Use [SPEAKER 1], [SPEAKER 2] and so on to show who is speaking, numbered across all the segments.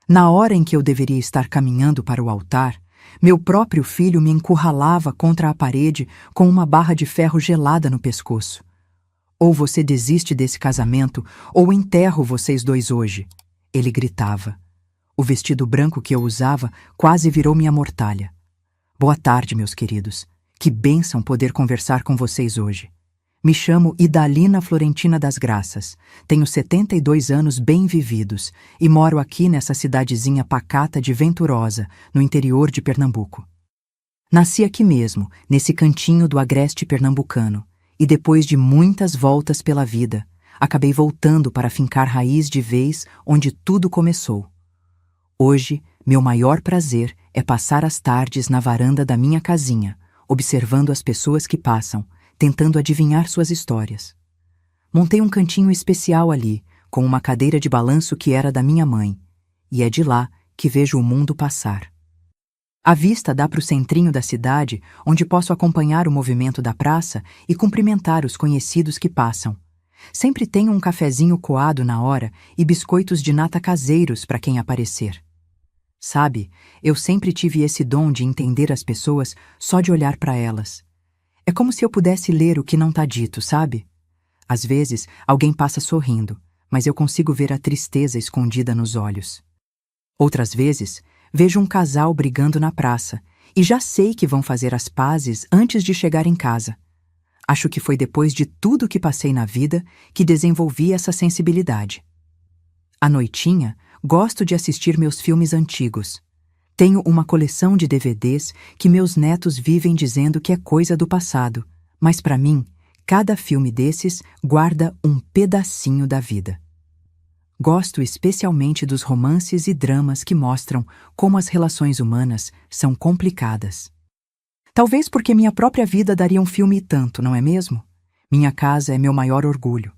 [SPEAKER 1] Na hora em que eu deveria estar caminhando para o altar, meu próprio filho me encurralava contra a parede com uma barra de ferro gelada no pescoço. Ou você desiste desse casamento, ou enterro vocês dois hoje, ele gritava. O vestido branco que eu usava quase virou minha mortalha. Boa tarde, meus queridos. Que bênção poder conversar com vocês hoje. Me chamo Idalina Florentina das Graças. Tenho 72 anos bem vividos e moro aqui nessa cidadezinha pacata de Venturosa, no interior de Pernambuco. Nasci aqui mesmo, nesse cantinho do agreste pernambucano, e depois de muitas voltas pela vida, acabei voltando para fincar raiz de vez onde tudo começou. Hoje, meu maior prazer é passar as tardes na varanda da minha casinha, observando as pessoas que passam, tentando adivinhar suas histórias. Montei um cantinho especial ali, com uma cadeira de balanço que era da minha mãe, e é de lá que vejo o mundo passar. A vista dá para o centrinho da cidade, onde posso acompanhar o movimento da praça e cumprimentar os conhecidos que passam. Sempre tenho um cafezinho coado na hora e biscoitos de nata caseiros para quem aparecer. Sabe, eu sempre tive esse dom de entender as pessoas só de olhar para elas. É como se eu pudesse ler o que não está dito, sabe? Às vezes, alguém passa sorrindo, mas eu consigo ver a tristeza escondida nos olhos. Outras vezes, vejo um casal brigando na praça e já sei que vão fazer as pazes antes de chegar em casa. Acho que foi depois de tudo que passei na vida que desenvolvi essa sensibilidade. À noitinha, gosto de assistir meus filmes antigos. Tenho uma coleção de DVDs que meus netos vivem dizendo que é coisa do passado, mas para mim, cada filme desses guarda um pedacinho da vida. Gosto especialmente dos romances e dramas que mostram como as relações humanas são complicadas. Talvez porque minha própria vida daria um filme e tanto, não é mesmo? Minha casa é meu maior orgulho.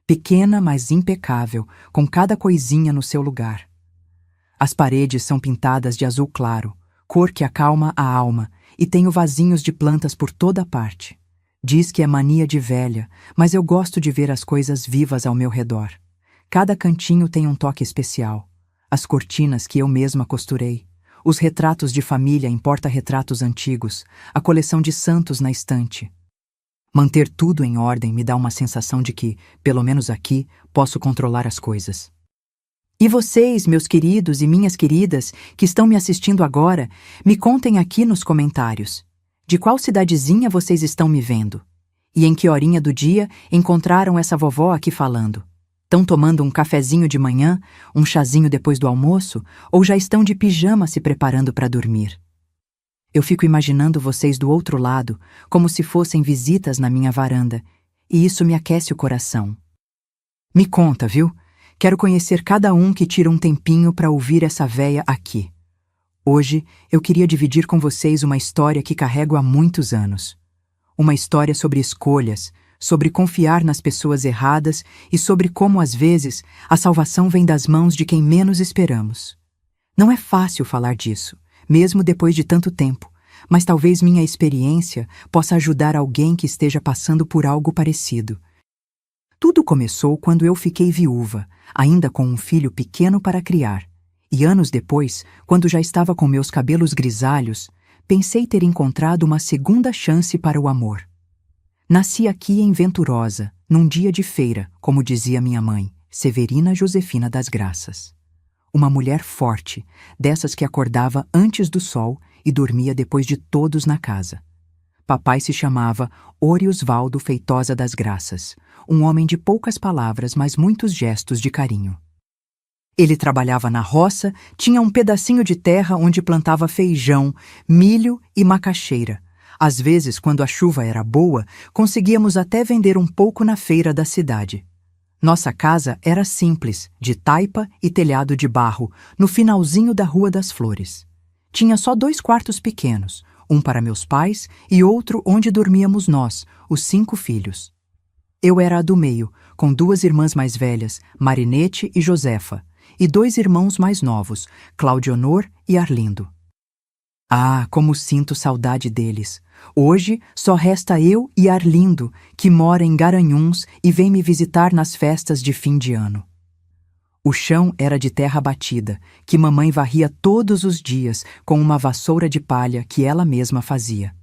[SPEAKER 1] Pequena, mas impecável, com cada coisinha no seu lugar. As paredes são pintadas de azul claro, cor que acalma a alma, e tenho vasinhos de plantas por toda parte. Diz que é mania de velha, mas eu gosto de ver as coisas vivas ao meu redor. Cada cantinho tem um toque especial. As cortinas que eu mesma costurei, os retratos de família em porta-retratos antigos, a coleção de santos na estante. Manter tudo em ordem me dá uma sensação de que, pelo menos aqui, posso controlar as coisas. E vocês, meus queridos e minhas queridas, que estão me assistindo agora, me contem aqui nos comentários. De qual cidadezinha vocês estão me vendo? E em que horinha do dia encontraram essa vovó aqui falando? Estão tomando um cafezinho de manhã, um chazinho depois do almoço, ou já estão de pijama se preparando para dormir? Eu fico imaginando vocês do outro lado, como se fossem visitas na minha varanda, e isso me aquece o coração. Me conta, viu? Quero conhecer cada um que tira um tempinho para ouvir essa véia aqui. Hoje, eu queria dividir com vocês uma história que carrego há muitos anos. Uma história sobre escolhas, sobre confiar nas pessoas erradas e sobre como, às vezes, a salvação vem das mãos de quem menos esperamos. Não é fácil falar disso, mesmo depois de tanto tempo, mas talvez minha experiência possa ajudar alguém que esteja passando por algo parecido. Tudo começou quando eu fiquei viúva, ainda com um filho pequeno para criar, e anos depois, quando já estava com meus cabelos grisalhos, pensei ter encontrado uma segunda chance para o amor. Nasci aqui em Venturosa, num dia de feira, como dizia minha mãe, Severina Josefina das Graças. Uma mulher forte, dessas que acordava antes do sol e dormia depois de todos na casa. Papai se chamava Oriosvaldo Feitosa das Graças, um homem de poucas palavras, mas muitos gestos de carinho. Ele trabalhava na roça, tinha um pedacinho de terra onde plantava feijão, milho e macaxeira. Às vezes, quando a chuva era boa, conseguíamos até vender um pouco na feira da cidade. Nossa casa era simples, de taipa e telhado de barro, no finalzinho da Rua das Flores. Tinha só 2 quartos pequenos, um para meus pais e outro onde dormíamos nós, os 5 filhos. Eu era a do meio, com 2 irmãs mais velhas, Marinete e Josefa, e 2 irmãos mais novos, Claudionor e Arlindo. Ah, como sinto saudade deles! Hoje só resta eu e Arlindo, que mora em Garanhuns e vem me visitar nas festas de fim de ano. O chão era de terra batida, que mamãe varria todos os dias com uma vassoura de palha que ela mesma fazia.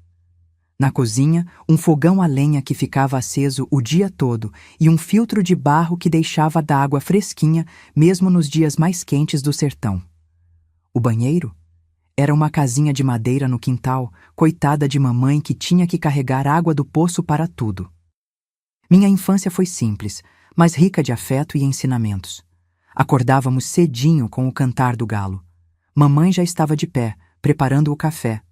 [SPEAKER 1] Na cozinha, um fogão a lenha que ficava aceso o dia todo e um filtro de barro que deixava da água fresquinha mesmo nos dias mais quentes do sertão. O banheiro? Era uma casinha de madeira no quintal, coitada de mamãe que tinha que carregar água do poço para tudo. Minha infância foi simples, mas rica de afeto e ensinamentos. Acordávamos cedinho com o cantar do galo. Mamãe já estava de pé, preparando o café.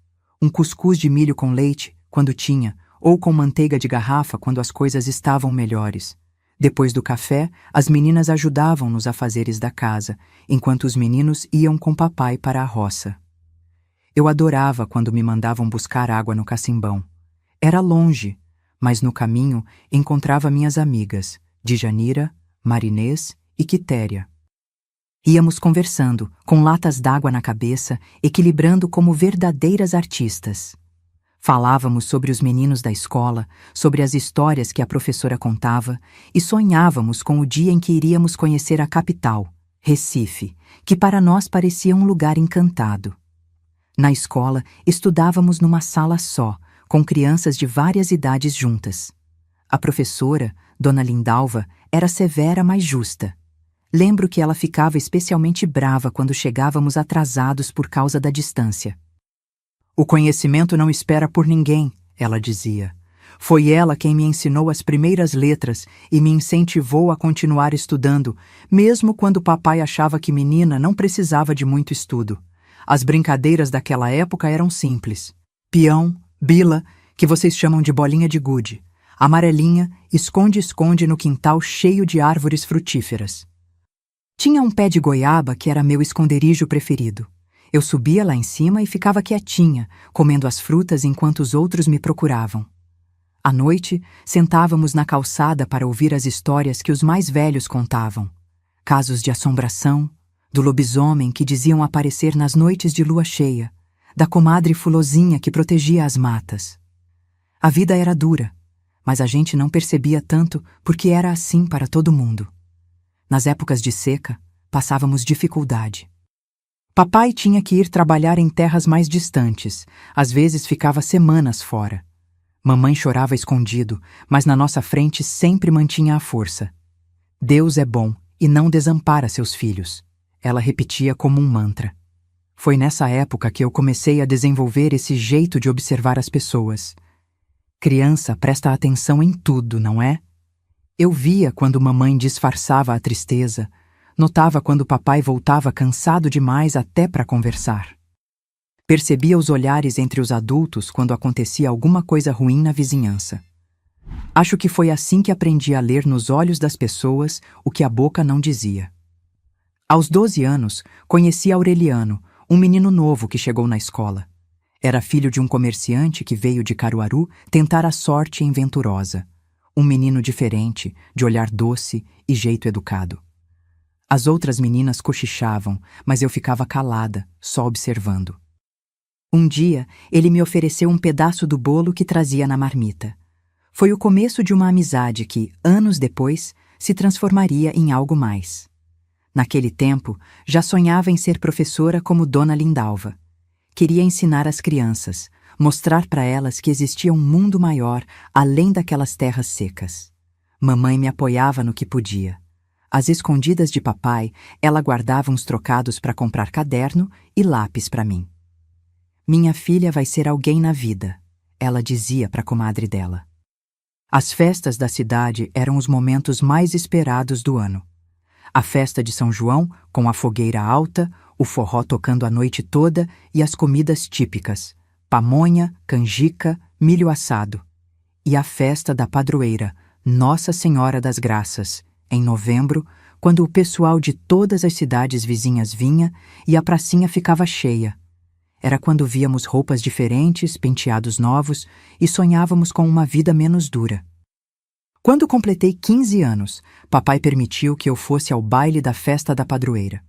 [SPEAKER 1] Um cuscuz de milho com leite, quando tinha, ou com manteiga de garrafa quando as coisas estavam melhores. Depois do café, as meninas ajudavam nos afazeres da casa, enquanto os meninos iam com papai para a roça. Eu adorava quando me mandavam buscar água no cacimbão. Era longe, mas no caminho encontrava minhas amigas, Djanira, Marinês e Quitéria. Íamos conversando, com latas d'água na cabeça, equilibrando como verdadeiras artistas. Falávamos sobre os meninos da escola, sobre as histórias que a professora contava e sonhávamos com o dia em que iríamos conhecer a capital, Recife, que para nós parecia um lugar encantado. Na escola, estudávamos numa sala só, com crianças de várias idades juntas. A professora, Dona Lindalva, era severa, mas justa. Lembro que ela ficava especialmente brava quando chegávamos atrasados por causa da distância. O conhecimento não espera por ninguém, ela dizia. Foi ela quem me ensinou as primeiras letras e me incentivou a continuar estudando, mesmo quando papai achava que menina não precisava de muito estudo. As brincadeiras daquela época eram simples. Peão, bila, que vocês chamam de bolinha de gude. Amarelinha, esconde-esconde no quintal cheio de árvores frutíferas. Tinha um pé de goiaba que era meu esconderijo preferido. Eu subia lá em cima e ficava quietinha, comendo as frutas enquanto os outros me procuravam. À noite, sentávamos na calçada para ouvir as histórias que os mais velhos contavam. Casos de assombração, do lobisomem que diziam aparecer nas noites de lua cheia, da comadre Fulozinha que protegia as matas. A vida era dura, mas a gente não percebia tanto porque era assim para todo mundo. Nas épocas de seca, passávamos dificuldade. Papai tinha que ir trabalhar em terras mais distantes, às vezes ficava semanas fora. Mamãe chorava escondido, mas na nossa frente sempre mantinha a força. Deus é bom e não desampara seus filhos, ela repetia como um mantra. Foi nessa época que eu comecei a desenvolver esse jeito de observar as pessoas. Criança presta atenção em tudo, não é? Eu via quando mamãe disfarçava a tristeza, notava quando papai voltava cansado demais até para conversar. Percebia os olhares entre os adultos quando acontecia alguma coisa ruim na vizinhança. Acho que foi assim que aprendi a ler nos olhos das pessoas o que a boca não dizia. Aos 12 anos, conheci Aureliano, um menino novo que chegou na escola. Era filho de um comerciante que veio de Caruaru tentar a sorte em Venturosa. Um menino diferente, de olhar doce e jeito educado. As outras meninas cochichavam, mas eu ficava calada, só observando. Um dia, ele me ofereceu um pedaço do bolo que trazia na marmita. Foi o começo de uma amizade que, anos depois, se transformaria em algo mais. Naquele tempo, já sonhava em ser professora como Dona Lindalva. Queria ensinar as crianças, mostrar para elas que existia um mundo maior além daquelas terras secas. Mamãe me apoiava no que podia. Às escondidas de papai, ela guardava uns trocados para comprar caderno e lápis para mim. Minha filha vai ser alguém na vida, ela dizia para a comadre dela. As festas da cidade eram os momentos mais esperados do ano. A festa de São João, com a fogueira alta, o forró tocando a noite toda e as comidas típicas, pamonha, canjica, milho assado. E a festa da padroeira, Nossa Senhora das Graças, em novembro, quando o pessoal de todas as cidades vizinhas vinha e a pracinha ficava cheia. Era quando víamos roupas diferentes, penteados novos e sonhávamos com uma vida menos dura. Quando completei 15 anos, papai permitiu que eu fosse ao baile da festa da padroeira.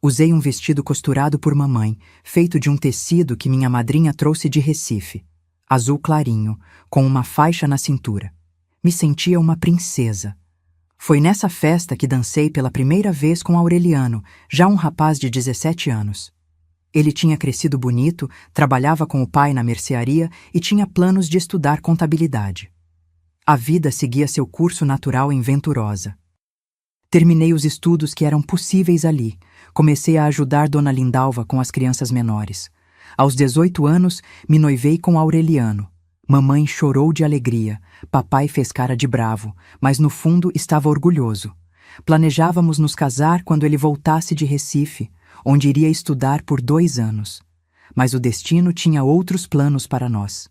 [SPEAKER 1] Usei um vestido costurado por mamãe, feito de um tecido que minha madrinha trouxe de Recife, azul clarinho, com uma faixa na cintura. Me sentia uma princesa. Foi nessa festa que dancei pela primeira vez com Aureliano, já um rapaz de 17 anos. Ele tinha crescido bonito, trabalhava com o pai na mercearia e tinha planos de estudar contabilidade. A vida seguia seu curso natural em Venturosa. Terminei os estudos que eram possíveis ali. Comecei a ajudar Dona Lindalva com as crianças menores. Aos 18 anos, me noivei com Aureliano. Mamãe chorou de alegria, papai fez cara de bravo, mas no fundo estava orgulhoso. Planejávamos nos casar quando ele voltasse de Recife, onde iria estudar por 2 anos. Mas o destino tinha outros planos para nós.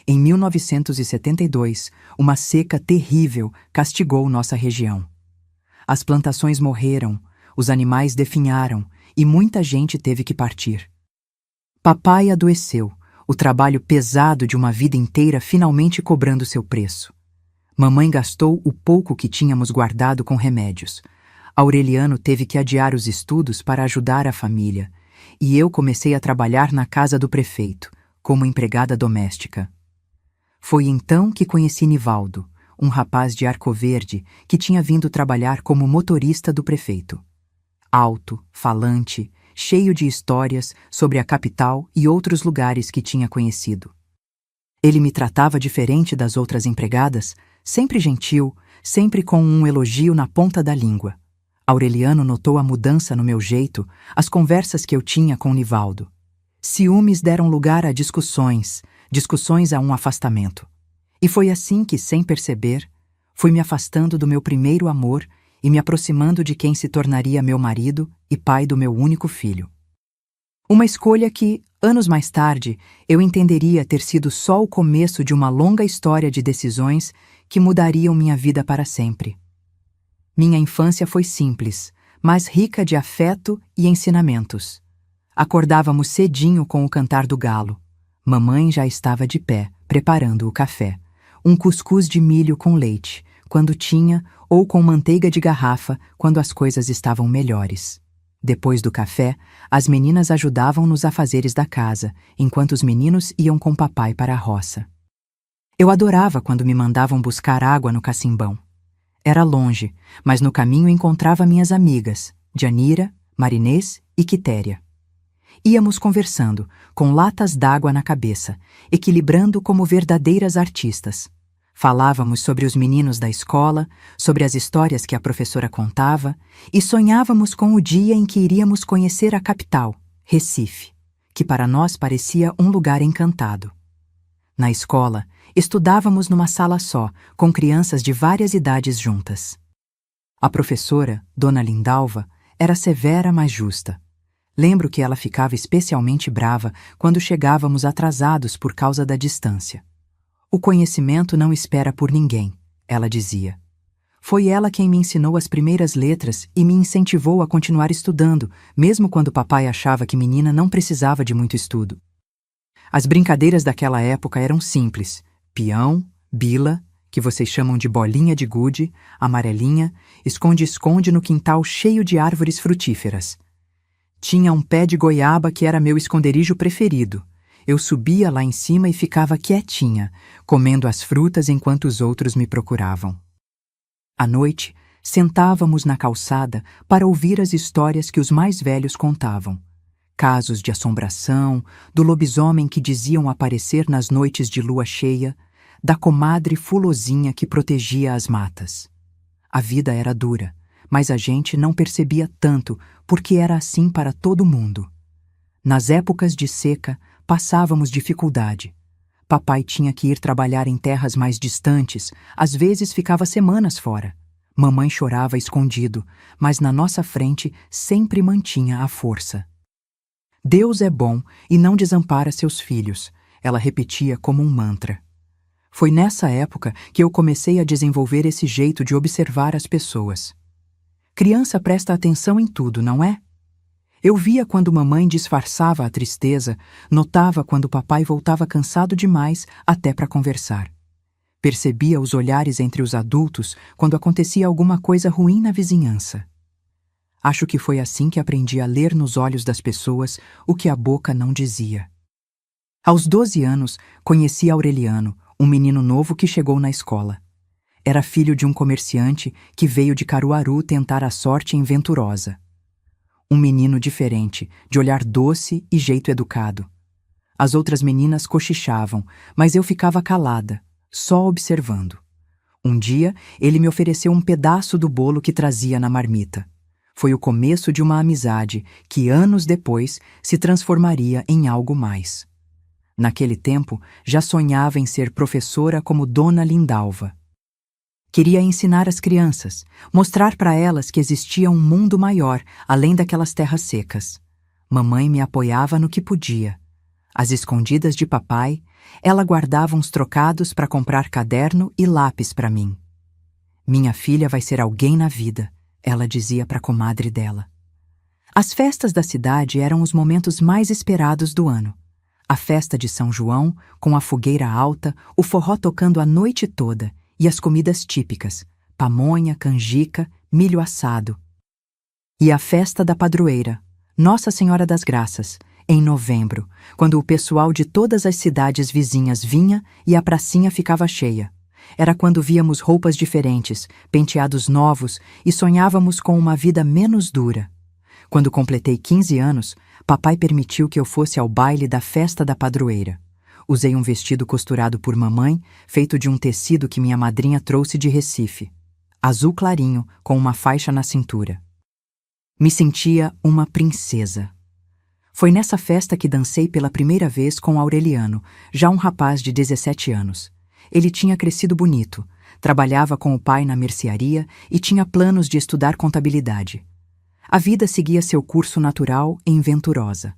[SPEAKER 1] Em 1972, uma seca terrível castigou nossa região. As plantações morreram, os animais definharam e muita gente teve que partir. Papai adoeceu, o trabalho pesado de uma vida inteira finalmente cobrando seu preço. Mamãe gastou o pouco que tínhamos guardado com remédios. Aureliano teve que adiar os estudos para ajudar a família, e eu comecei a trabalhar na casa do prefeito, como empregada doméstica. Foi então que conheci Nivaldo, um rapaz de Arco Verde que tinha vindo trabalhar como motorista do prefeito. Alto, falante, cheio de histórias sobre a capital e outros lugares que tinha conhecido. Ele me tratava diferente das outras empregadas, sempre gentil, sempre com um elogio na ponta da língua. Aureliano notou a mudança no meu jeito, as conversas que eu tinha com Nivaldo. Ciúmes deram lugar a discussões a um afastamento. E foi assim que, sem perceber, fui me afastando do meu primeiro amor e me aproximando de quem se tornaria meu marido e pai do meu único filho. Uma escolha que, anos mais tarde, eu entenderia ter sido só o começo de uma longa história de decisões que mudariam minha vida para sempre. Minha infância foi simples, mas rica de afeto e ensinamentos. Acordávamos cedinho com o cantar do galo. Mamãe já estava de pé, preparando o café. Um cuscuz de milho com leite, quando tinha, ou com manteiga de garrafa, quando as coisas estavam melhores. Depois do café, as meninas ajudavam nos afazeres da casa, enquanto os meninos iam com papai para a roça. Eu adorava quando me mandavam buscar água no cacimbão. Era longe, mas no caminho encontrava minhas amigas, Janira, Marinês e Quitéria. Íamos conversando, com latas d'água na cabeça, equilibrando como verdadeiras artistas. Falávamos sobre os meninos da escola, sobre as histórias que a professora contava, e sonhávamos com o dia em que iríamos conhecer a capital, Recife, que para nós parecia um lugar encantado. Na escola, estudávamos numa sala só, com crianças de várias idades juntas. A professora, Dona Lindalva, era severa, mas justa. Lembro que ela ficava especialmente brava quando chegávamos atrasados por causa da distância. O conhecimento não espera por ninguém, ela dizia. Foi ela quem me ensinou as primeiras letras e me incentivou a continuar estudando, mesmo quando papai achava que menina não precisava de muito estudo. As brincadeiras daquela época eram simples: peão, bila, que vocês chamam de bolinha de gude, amarelinha, esconde-esconde no quintal cheio de árvores frutíferas. Tinha um pé de goiaba que era meu esconderijo preferido. Eu subia lá em cima e ficava quietinha, comendo as frutas enquanto os outros me procuravam. À noite, sentávamos na calçada para ouvir as histórias que os mais velhos contavam. Casos de assombração, do lobisomem que diziam aparecer nas noites de lua cheia, da comadre fulozinha que protegia as matas. A vida era dura, mas a gente não percebia tanto porque era assim para todo mundo. Nas épocas de seca, passávamos dificuldade. Papai tinha que ir trabalhar em terras mais distantes, às vezes ficava semanas fora. Mamãe chorava escondido, mas na nossa frente sempre mantinha a força. Deus é bom e não desampara seus filhos, ela repetia como um mantra. Foi nessa época que eu comecei a desenvolver esse jeito de observar as pessoas. Criança presta atenção em tudo, não é? Eu via quando mamãe disfarçava a tristeza, notava quando papai voltava cansado demais até para conversar. Percebia os olhares entre os adultos quando acontecia alguma coisa ruim na vizinhança. Acho que foi assim que aprendi a ler nos olhos das pessoas o que a boca não dizia. Aos 12 anos, conheci Aureliano, um menino novo que chegou na escola. era filho de um comerciante que veio de Caruaru tentar a sorte em Venturosa. Um menino diferente, de olhar doce e jeito educado. As outras meninas cochichavam, mas eu ficava calada, só observando. Um dia, ele me ofereceu um pedaço do bolo que trazia na marmita. Foi o começo de uma amizade que, anos depois, se transformaria em algo mais. Naquele tempo, já sonhava em ser professora como Dona Lindalva. Queria ensinar as crianças, mostrar para elas que existia um mundo maior, além daquelas terras secas. Mamãe me apoiava no que podia. Às escondidas de papai, ela guardava uns trocados para comprar caderno e lápis para mim. Minha filha vai ser alguém na vida, ela dizia para a comadre dela. As festas da cidade eram os momentos mais esperados do ano. A festa de São João, com a fogueira alta, o forró tocando a noite toda, e as comidas típicas, pamonha, canjica, milho assado. E a festa da padroeira, Nossa Senhora das Graças, em novembro, quando o pessoal de todas as cidades vizinhas vinha e a pracinha ficava cheia. Era quando víamos roupas diferentes, penteados novos e sonhávamos com uma vida menos dura. Quando completei 15 anos, papai permitiu que eu fosse ao baile da festa da padroeira. Usei um vestido costurado por mamãe, feito de um tecido que minha madrinha trouxe de Recife. Azul clarinho, com uma faixa na cintura. Me sentia uma princesa. Foi nessa festa que dancei pela primeira vez com Aureliano, já um rapaz de 17 anos. Ele tinha crescido bonito, trabalhava com o pai na mercearia e tinha planos de estudar contabilidade. A vida seguia seu curso natural em Venturosa.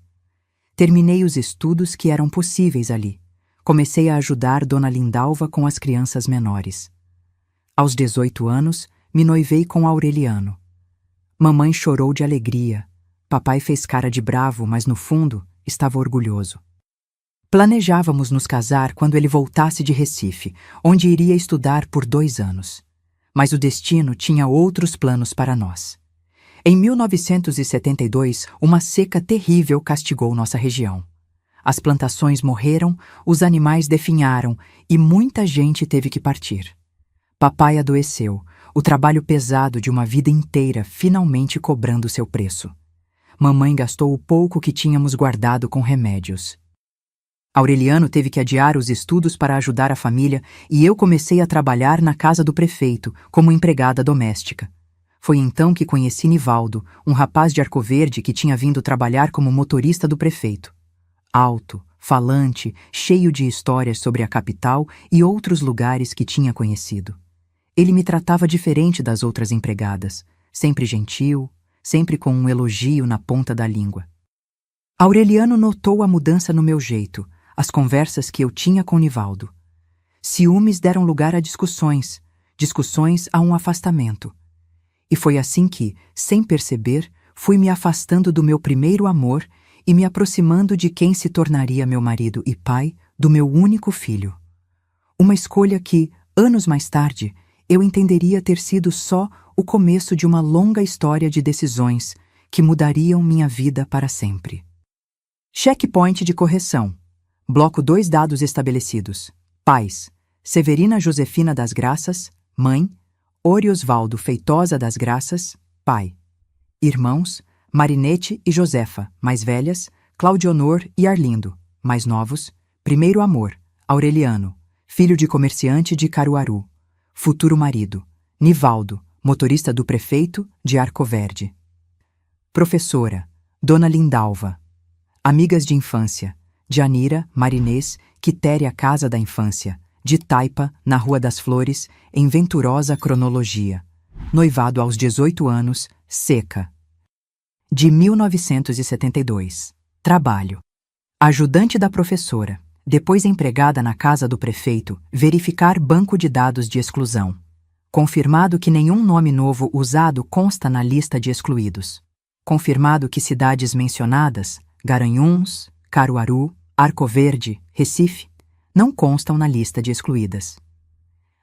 [SPEAKER 1] Terminei os estudos que eram possíveis ali. Comecei a ajudar Dona Lindalva com as crianças menores. Aos 18 anos, me noivei com Aureliano. Mamãe chorou de alegria. Papai fez cara de bravo, mas no fundo estava orgulhoso. Planejávamos nos casar quando ele voltasse de Recife, onde iria estudar por 2 anos. Mas o destino tinha outros planos para nós. Em 1972, uma seca terrível castigou nossa região. As plantações morreram, os animais definharam e muita gente teve que partir. Papai adoeceu, o trabalho pesado de uma vida inteira finalmente cobrando seu preço. Mamãe gastou o pouco que tínhamos guardado com remédios. Aureliano teve que adiar os estudos para ajudar a família e eu comecei a trabalhar na casa do prefeito, como empregada doméstica. Foi então que conheci Nivaldo, um rapaz de Arco Verde que tinha vindo trabalhar como motorista do prefeito. Alto, falante, cheio de histórias sobre a capital e outros lugares que tinha conhecido. Ele me tratava diferente das outras empregadas, sempre gentil, sempre com um elogio na ponta da língua. Aureliano notou a mudança no meu jeito, as conversas que eu tinha com Nivaldo. Ciúmes deram lugar a discussões a um afastamento. E foi assim que, sem perceber, fui me afastando do meu primeiro amor e me aproximando de quem se tornaria meu marido e pai do meu único filho. Uma escolha que, anos mais tarde, eu entenderia ter sido só o começo de uma longa história de decisões que mudariam minha vida para sempre. Checkpoint de correção. Bloco 2 dados estabelecidos. Pais: Severina Josefina das Graças, mãe; Oriosvaldo Feitosa das Graças, pai. Irmãos: Marinete e Josefa, mais velhas; Claudionor e Arlindo, mais novos; primeiro amor: Aureliano, filho de comerciante de Caruaru; futuro marido: Nivaldo, motorista do prefeito de Arco Verde. Professora: Dona Lindalva. Amigas de infância: Janira, Marinês, Quitéria Casa da Infância, de Taipa, na Rua das Flores, em Venturosa Cronologia. Noivado aos 18 anos, Seca. De 1972. Trabalho: ajudante da professora, depois empregada na casa do prefeito, verificar banco de dados de exclusão. Confirmado que nenhum nome novo usado consta na lista de excluídos. Confirmado que cidades mencionadas, Garanhuns, Caruaru, Arco Verde, Recife, não constam na lista de excluídas.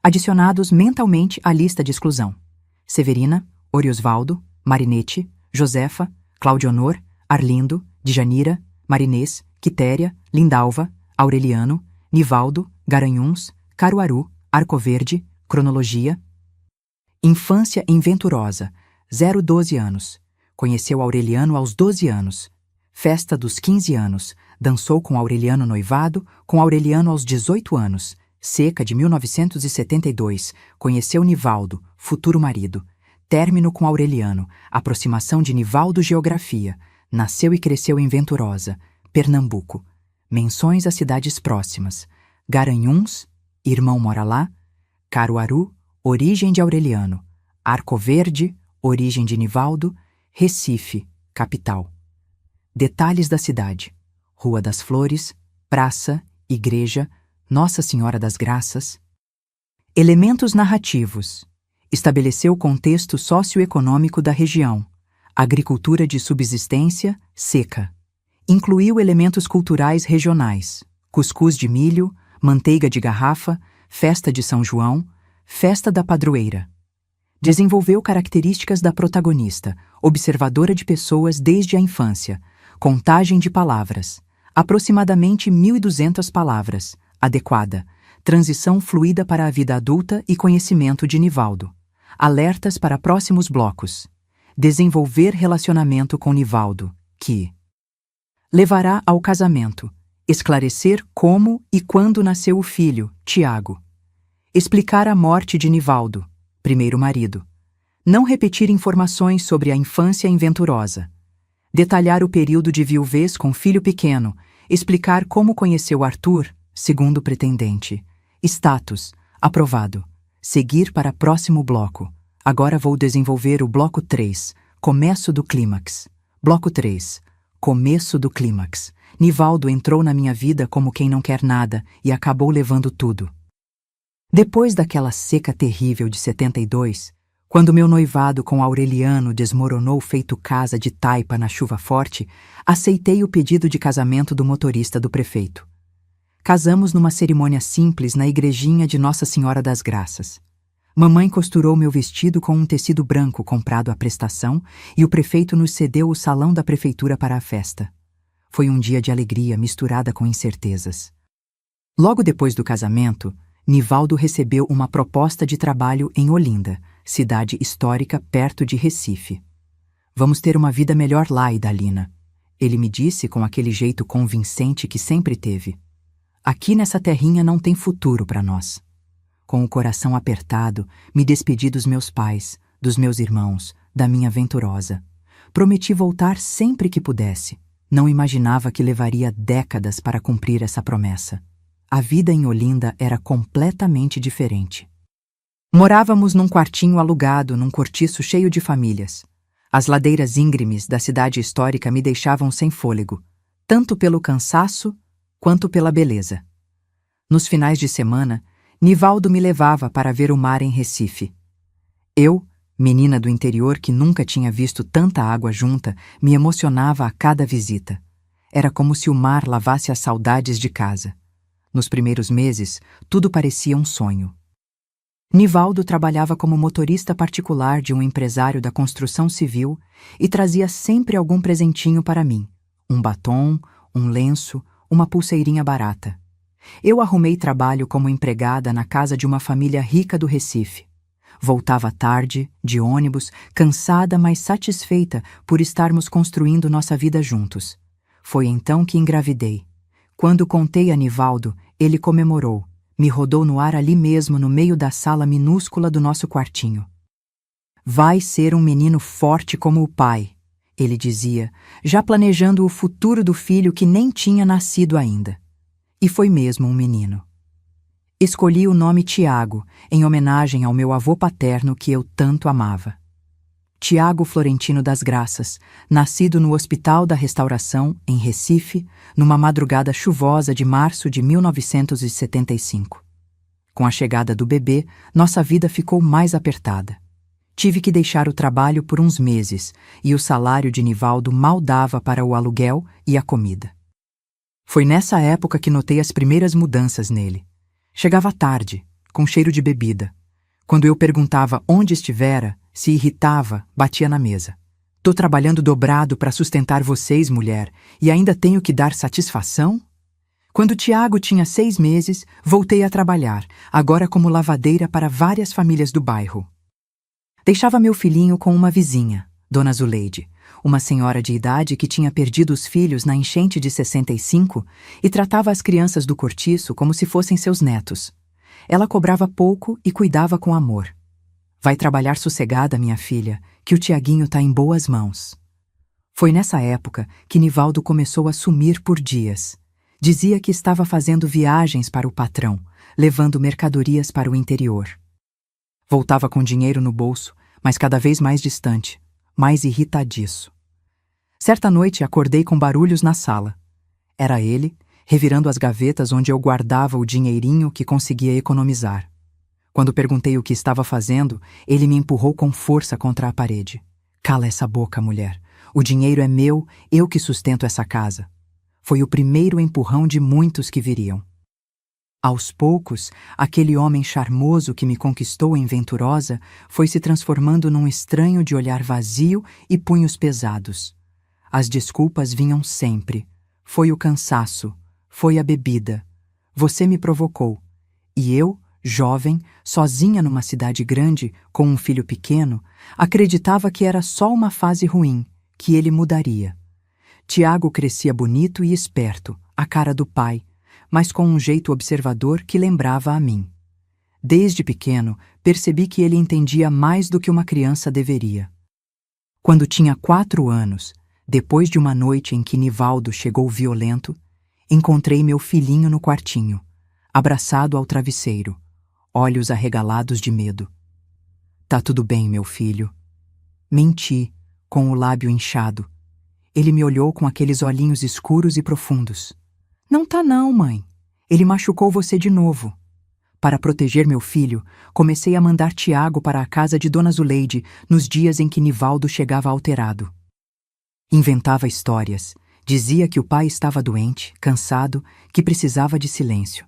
[SPEAKER 1] Adicionados mentalmente à lista de exclusão: Severina, Oriosvaldo, Marinete, Josefa, Claudionor, Arlindo, Djanira, Marinês, Quitéria, Lindalva, Aureliano, Nivaldo, Garanhuns, Caruaru, Arco Verde, Cronologia: infância em Venturosa, 0-12 anos. Conheceu Aureliano aos 12 anos. Festa dos 15 anos. Dançou com Aureliano noivado, com Aureliano aos 18 anos. Seca de 1972. Conheceu Nivaldo, futuro marido. Término com Aureliano. Aproximação de Nivaldo Geografia. Nasceu e cresceu em Venturosa, Pernambuco. Menções a cidades próximas: Garanhuns, irmão mora lá. Caruaru, origem de Aureliano. Arco Verde, origem de Nivaldo. Recife, capital. Detalhes da cidade: Rua das Flores, Praça, Igreja, Nossa Senhora das Graças. Elementos narrativos: estabeleceu o contexto socioeconômico da região. Agricultura de subsistência, seca. Incluiu elementos culturais regionais: cuscuz de milho, manteiga de garrafa, festa de São João, festa da padroeira. Desenvolveu características da protagonista, observadora de pessoas desde a infância. Contagem de palavras: aproximadamente 1.200 palavras. Adequada. Transição fluida para a vida adulta e conhecimento de Nivaldo. Alertas para próximos blocos. Desenvolver relacionamento com Nivaldo, que levará ao casamento. Esclarecer como e quando nasceu o filho, Tiago. Explicar a morte de Nivaldo, primeiro marido. Não repetir informações sobre a infância em Venturosa. Detalhar o período de viuvez com filho pequeno. Explicar como conheceu Arthur, segundo pretendente. Status: aprovado. Seguir para próximo bloco. Agora vou desenvolver o bloco 3, começo do clímax. Bloco 3, começo do clímax. Nivaldo entrou na minha vida como quem não quer nada e acabou levando tudo. Depois daquela seca terrível de 72, quando meu noivado com Aureliano desmoronou feito casa de taipa na chuva forte, aceitei o pedido de casamento do motorista do prefeito. Casamos numa cerimônia simples na igrejinha de Nossa Senhora das Graças. Mamãe costurou meu vestido com um tecido branco comprado à prestação e o prefeito nos cedeu o salão da prefeitura para a festa. Foi um dia de alegria misturada com incertezas. Logo depois do casamento, Nivaldo recebeu uma proposta de trabalho em Olinda, cidade histórica perto de Recife. Vamos ter uma vida melhor lá, Idalina, ele me disse com aquele jeito convincente que sempre teve. Aqui nessa terrinha não tem futuro para nós. Com o coração apertado, me despedi dos meus pais, dos meus irmãos, da minha Venturosa. Prometi voltar sempre que pudesse. Não imaginava que levaria décadas para cumprir essa promessa. A vida em Olinda era completamente diferente. Morávamos num quartinho alugado num cortiço cheio de famílias. As ladeiras íngremes da cidade histórica me deixavam sem fôlego, tanto pelo cansaço quanto pela beleza. Nos finais de semana, Nivaldo me levava para ver o mar em Recife. Eu, menina do interior que nunca tinha visto tanta água junta, me emocionava a cada visita. Era como se o mar lavasse as saudades de casa. Nos primeiros meses, tudo parecia um sonho. Nivaldo trabalhava como motorista particular de um empresário da construção civil e trazia sempre algum presentinho para mim: um batom, um lenço, uma pulseirinha barata. Eu arrumei trabalho como empregada na casa de uma família rica do Recife. Voltava tarde, de ônibus, cansada, mas satisfeita por estarmos construindo nossa vida juntos. Foi então que engravidei. Quando contei a Nivaldo, ele comemorou. Me rodou no ar ali mesmo, no meio da sala minúscula do nosso quartinho. Vai ser um menino forte como o pai, ele dizia, já planejando o futuro do filho que nem tinha nascido ainda. E foi mesmo um menino. Escolhi o nome Tiago, em homenagem ao meu avô paterno que eu tanto amava. Tiago Florentino das Graças, nascido no Hospital da Restauração, em Recife, numa madrugada chuvosa de março de 1975. Com a chegada do bebê, nossa vida ficou mais apertada. Tive que deixar o trabalho por uns meses e o salário de Nivaldo mal dava para o aluguel e a comida. Foi nessa época que notei as primeiras mudanças nele. Chegava tarde, com cheiro de bebida. Quando eu perguntava onde estivera, se irritava, batia na mesa. Tô trabalhando dobrado para sustentar vocês, mulher, e ainda tenho que dar satisfação? Quando Tiago tinha 6 meses, voltei a trabalhar, agora como lavadeira para várias famílias do bairro. Deixava meu filhinho com uma vizinha, Dona Zuleide, uma senhora de idade que tinha perdido os filhos na enchente de 65 e tratava as crianças do cortiço como se fossem seus netos. Ela cobrava pouco e cuidava com amor. Vai trabalhar sossegada, minha filha, que o Tiaguinho tá em boas mãos. Foi nessa época que Nivaldo começou a sumir por dias. Dizia que estava fazendo viagens para o patrão, levando mercadorias para o interior. Voltava com dinheiro no bolso, mas cada vez mais distante, mais irritadiço. Certa noite acordei com barulhos na sala. Era ele, revirando as gavetas onde eu guardava o dinheirinho que conseguia economizar. Quando perguntei o que estava fazendo, ele me empurrou com força contra a parede. Cala essa boca, mulher. O dinheiro é meu, eu que sustento essa casa. Foi o primeiro empurrão de muitos que viriam. Aos poucos, aquele homem charmoso que me conquistou em Venturosa foi se transformando num estranho de olhar vazio e punhos pesados. As desculpas vinham sempre. Foi o cansaço, foi a bebida. Você me provocou. E eu, jovem, sozinha numa cidade grande, com um filho pequeno, acreditava que era só uma fase ruim, que ele mudaria. Tiago crescia bonito e esperto, a cara do pai, mas com um jeito observador que lembrava a mim. Desde pequeno, percebi que ele entendia mais do que uma criança deveria. Quando tinha 4 anos, depois de uma noite em que Nivaldo chegou violento, encontrei meu filhinho no quartinho, abraçado ao travesseiro, olhos arregalados de medo. Tá tudo bem, meu filho. Menti, com o lábio inchado. Ele me olhou com aqueles olhinhos escuros e profundos. Não tá não, mãe. Ele machucou você de novo. Para proteger meu filho, comecei a mandar Tiago para a casa de Dona Zuleide nos dias em que Nivaldo chegava alterado. Inventava histórias. Dizia que o pai estava doente, cansado, que precisava de silêncio.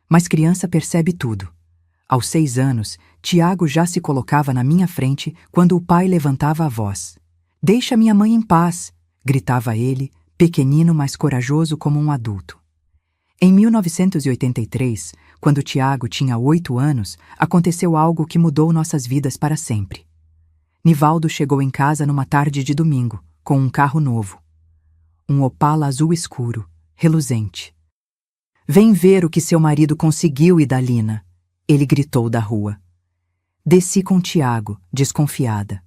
[SPEAKER 1] Mas criança percebe tudo. Aos 6 anos, Tiago já se colocava na minha frente quando o pai levantava a voz. Deixa minha mãe em paz, gritava ele, pequenino mas corajoso como um adulto. Em 1983, quando Tiago tinha 8 anos, aconteceu algo que mudou nossas vidas para sempre. Nivaldo chegou em casa numa tarde de domingo, com um carro novo. Um Opala azul escuro, reluzente. Vem ver o que seu marido conseguiu, Idalina, ele gritou da rua. Desci com Tiago, desconfiada.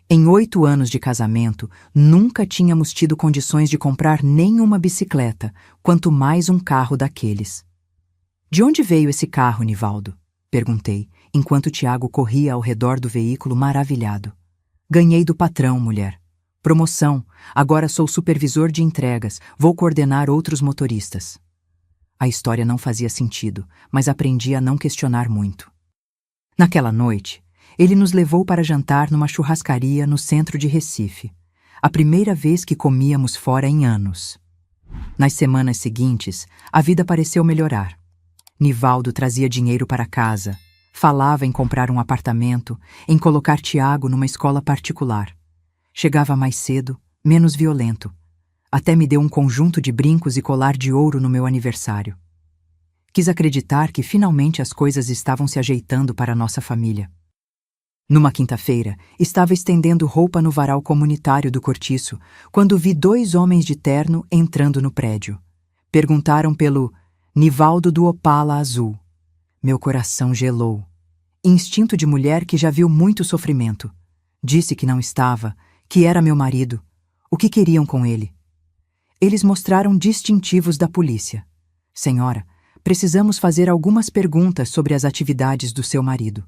[SPEAKER 1] Em 8 anos de casamento, nunca tínhamos tido condições de comprar nenhuma bicicleta, quanto mais um carro daqueles. De onde veio esse carro, Nivaldo? Perguntei, enquanto Tiago corria ao redor do veículo maravilhado. Ganhei do patrão, mulher. Promoção, agora sou supervisor de entregas, vou coordenar outros motoristas. A história não fazia sentido, mas aprendi a não questionar muito. Naquela noite, ele nos levou para jantar numa churrascaria no centro de Recife, a primeira vez que comíamos fora em anos. Nas semanas seguintes, a vida pareceu melhorar. Nivaldo trazia dinheiro para casa, falava em comprar um apartamento, em colocar Tiago numa escola particular. Chegava mais cedo, menos violento. Até me deu um conjunto de brincos e colar de ouro no meu aniversário. Quis acreditar que finalmente as coisas estavam se ajeitando para a nossa família. Numa quinta-feira, estava estendendo roupa no varal comunitário do cortiço, quando vi 2 homens de terno entrando no prédio. Perguntaram pelo Nivaldo do Opala azul. Meu coração gelou. Instinto de mulher que já viu muito sofrimento. Disse que não estava, que era meu marido. O que queriam com ele? Eles mostraram distintivos da polícia. Senhora, precisamos fazer algumas perguntas sobre as atividades do seu marido.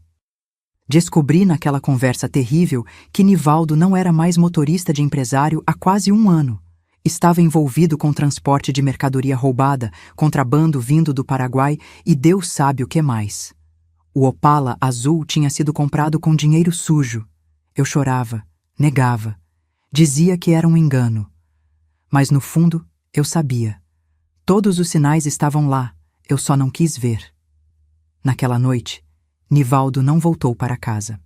[SPEAKER 1] Descobri naquela conversa terrível que Nivaldo não era mais motorista de empresário há quase 1 ano. Estava envolvido com transporte de mercadoria roubada, contrabando vindo do Paraguai e Deus sabe o que mais. O Opala azul tinha sido comprado com dinheiro sujo. Eu chorava, negava. Dizia que era um engano. Mas no fundo, eu sabia. Todos os sinais estavam lá, eu só não quis ver. Naquela noite, Nivaldo não voltou para casa.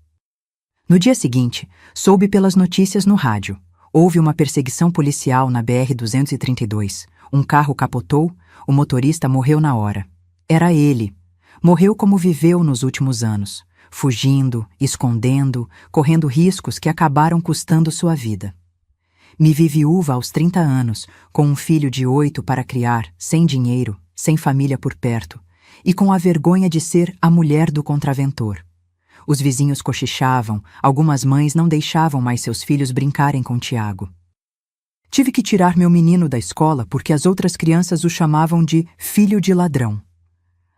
[SPEAKER 1] No dia seguinte, soube pelas notícias no rádio. Houve uma perseguição policial na BR-232. Um carro capotou, o motorista morreu na hora. Era ele. Morreu como viveu nos últimos anos, fugindo, escondendo, correndo riscos que acabaram custando sua vida. Me vi viúva aos 30 anos, com um filho de 8 para criar, sem dinheiro, sem família por perto, e com a vergonha de ser a mulher do contraventor. Os vizinhos cochichavam, algumas mães não deixavam mais seus filhos brincarem com Tiago. Tive que tirar meu menino da escola porque as outras crianças o chamavam de filho de ladrão.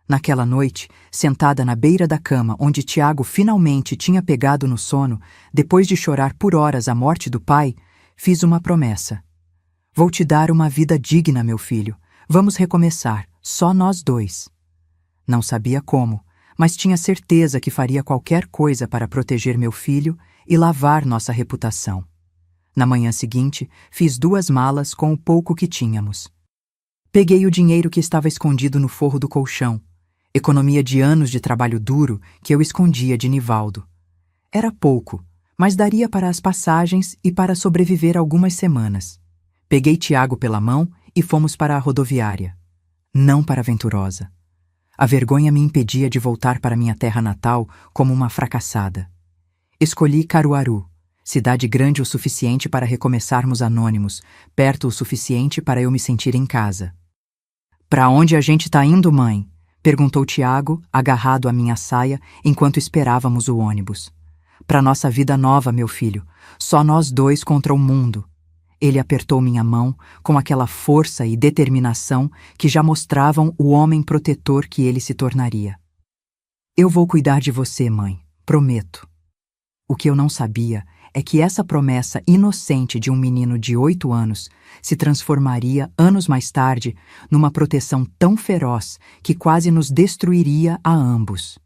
[SPEAKER 1] Naquela noite, sentada na beira da cama onde Tiago finalmente tinha pegado no sono, depois de chorar por horas a morte do pai, fiz uma promessa. Vou te dar uma vida digna, meu filho. Vamos recomeçar, só nós dois. Não sabia como, mas tinha certeza que faria qualquer coisa para proteger meu filho e lavar nossa reputação. Na manhã seguinte, fiz 2 malas com o pouco que tínhamos. Peguei o dinheiro que estava escondido no forro do colchão, economia de anos de trabalho duro que eu escondia de Nivaldo. Era pouco, mas daria para as passagens e para sobreviver algumas semanas. Peguei Tiago pela mão e fomos para a rodoviária. Não para Venturosa. A vergonha me impedia de voltar para minha terra natal como uma fracassada. Escolhi Caruaru, cidade grande o suficiente para recomeçarmos anônimos, perto o suficiente para eu me sentir em casa. "Para onde a gente tá indo, mãe?" perguntou Tiago, agarrado à minha saia, enquanto esperávamos o ônibus. "Para nossa vida nova, meu filho. Só nós dois contra o mundo." Ele apertou minha mão com aquela força e determinação que já mostravam o homem protetor que ele se tornaria. "Eu vou cuidar de você, mãe, prometo." O que eu não sabia é que essa promessa inocente de um menino de 8 anos se transformaria, anos mais tarde, numa proteção tão feroz que quase nos destruiria a ambos.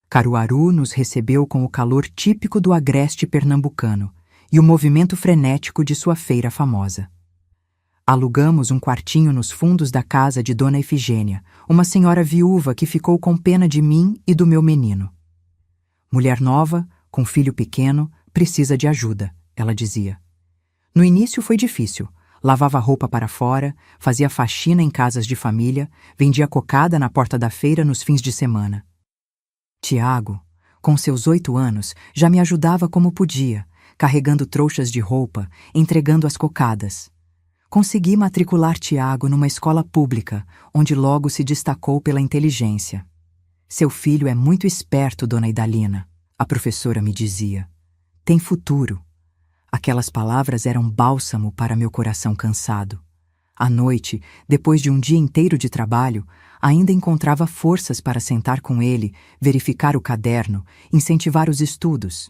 [SPEAKER 1] Caruaru nos recebeu com o calor típico do agreste pernambucano e o movimento frenético de sua feira famosa. Alugamos um quartinho nos fundos da casa de Dona Efigênia, uma senhora viúva que ficou com pena de mim e do meu menino. "Mulher nova, com filho pequeno, precisa de ajuda", ela dizia. No início foi difícil. Lavava roupa para fora, fazia faxina em casas de família, vendia cocada na porta da feira nos fins de semana. Tiago, com seus 8 anos, já me ajudava como podia, carregando trouxas de roupa, entregando as cocadas. Consegui matricular Tiago numa escola pública, onde logo se destacou pela inteligência. "Seu filho é muito esperto, Dona Idalina", a professora me dizia. "Tem futuro." Aquelas palavras eram bálsamo para meu coração cansado. À noite, depois de um dia inteiro de trabalho, ainda encontrava forças para sentar com ele, verificar o caderno, incentivar os estudos.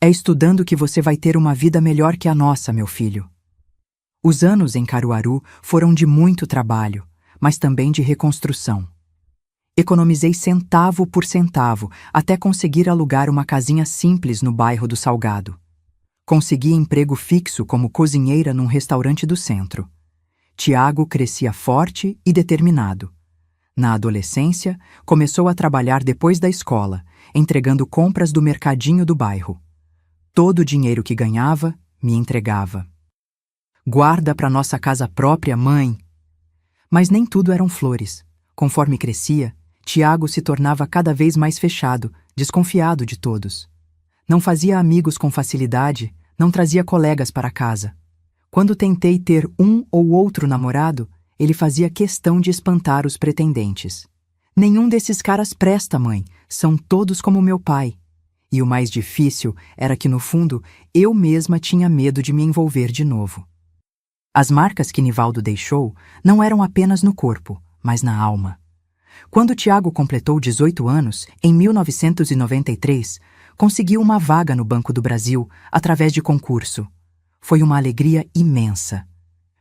[SPEAKER 1] "É estudando que você vai ter uma vida melhor que a nossa, meu filho." Os anos em Caruaru foram de muito trabalho, mas também de reconstrução. Economizei centavo por centavo até conseguir alugar uma casinha simples no bairro do Salgado. Consegui emprego fixo como cozinheira num restaurante do centro. Tiago crescia forte e determinado. Na adolescência, começou a trabalhar depois da escola, entregando compras do mercadinho do bairro. Todo o dinheiro que ganhava, me entregava. "Guarda para nossa casa própria, mãe." Mas nem tudo eram flores. Conforme crescia, Tiago se tornava cada vez mais fechado, desconfiado de todos. Não fazia amigos com facilidade, não trazia colegas para casa. Quando tentei ter um ou outro namorado, ele fazia questão de espantar os pretendentes. "Nenhum desses caras presta, mãe. São todos como meu pai." E o mais difícil era que, no fundo, eu mesma tinha medo de me envolver de novo. As marcas que Nivaldo deixou não eram apenas no corpo, mas na alma. Quando Tiago completou 18 anos, em 1993, conseguiu uma vaga no Banco do Brasil através de concurso. Foi uma alegria imensa.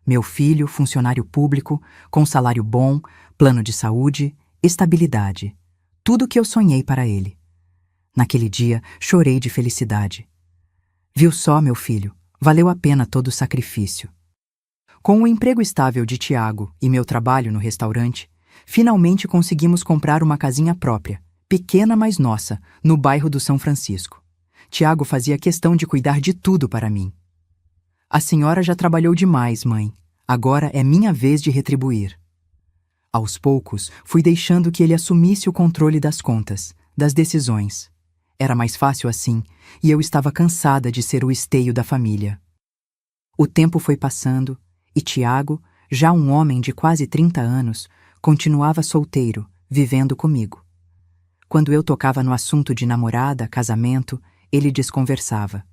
[SPEAKER 1] Meu filho, funcionário público, com salário bom, plano de saúde, estabilidade. Tudo o que eu sonhei para ele. Naquele dia, chorei de felicidade. "Viu só, meu filho, valeu a pena todo o sacrifício." Com o emprego estável de Tiago e meu trabalho no restaurante, finalmente conseguimos comprar uma casinha própria, pequena mas nossa, no bairro do São Francisco. Tiago fazia questão de cuidar de tudo para mim. A senhora já trabalhou demais, mãe. Agora é minha vez de retribuir. Aos poucos, fui deixando que ele assumisse o controle das contas, das decisões. Era mais fácil assim, e eu estava cansada de ser o esteio da família. O tempo foi passando, e Tiago, já um homem de quase 30 anos, continuava solteiro, vivendo comigo. Quando eu tocava no assunto de namorada, casamento, ele desconversava.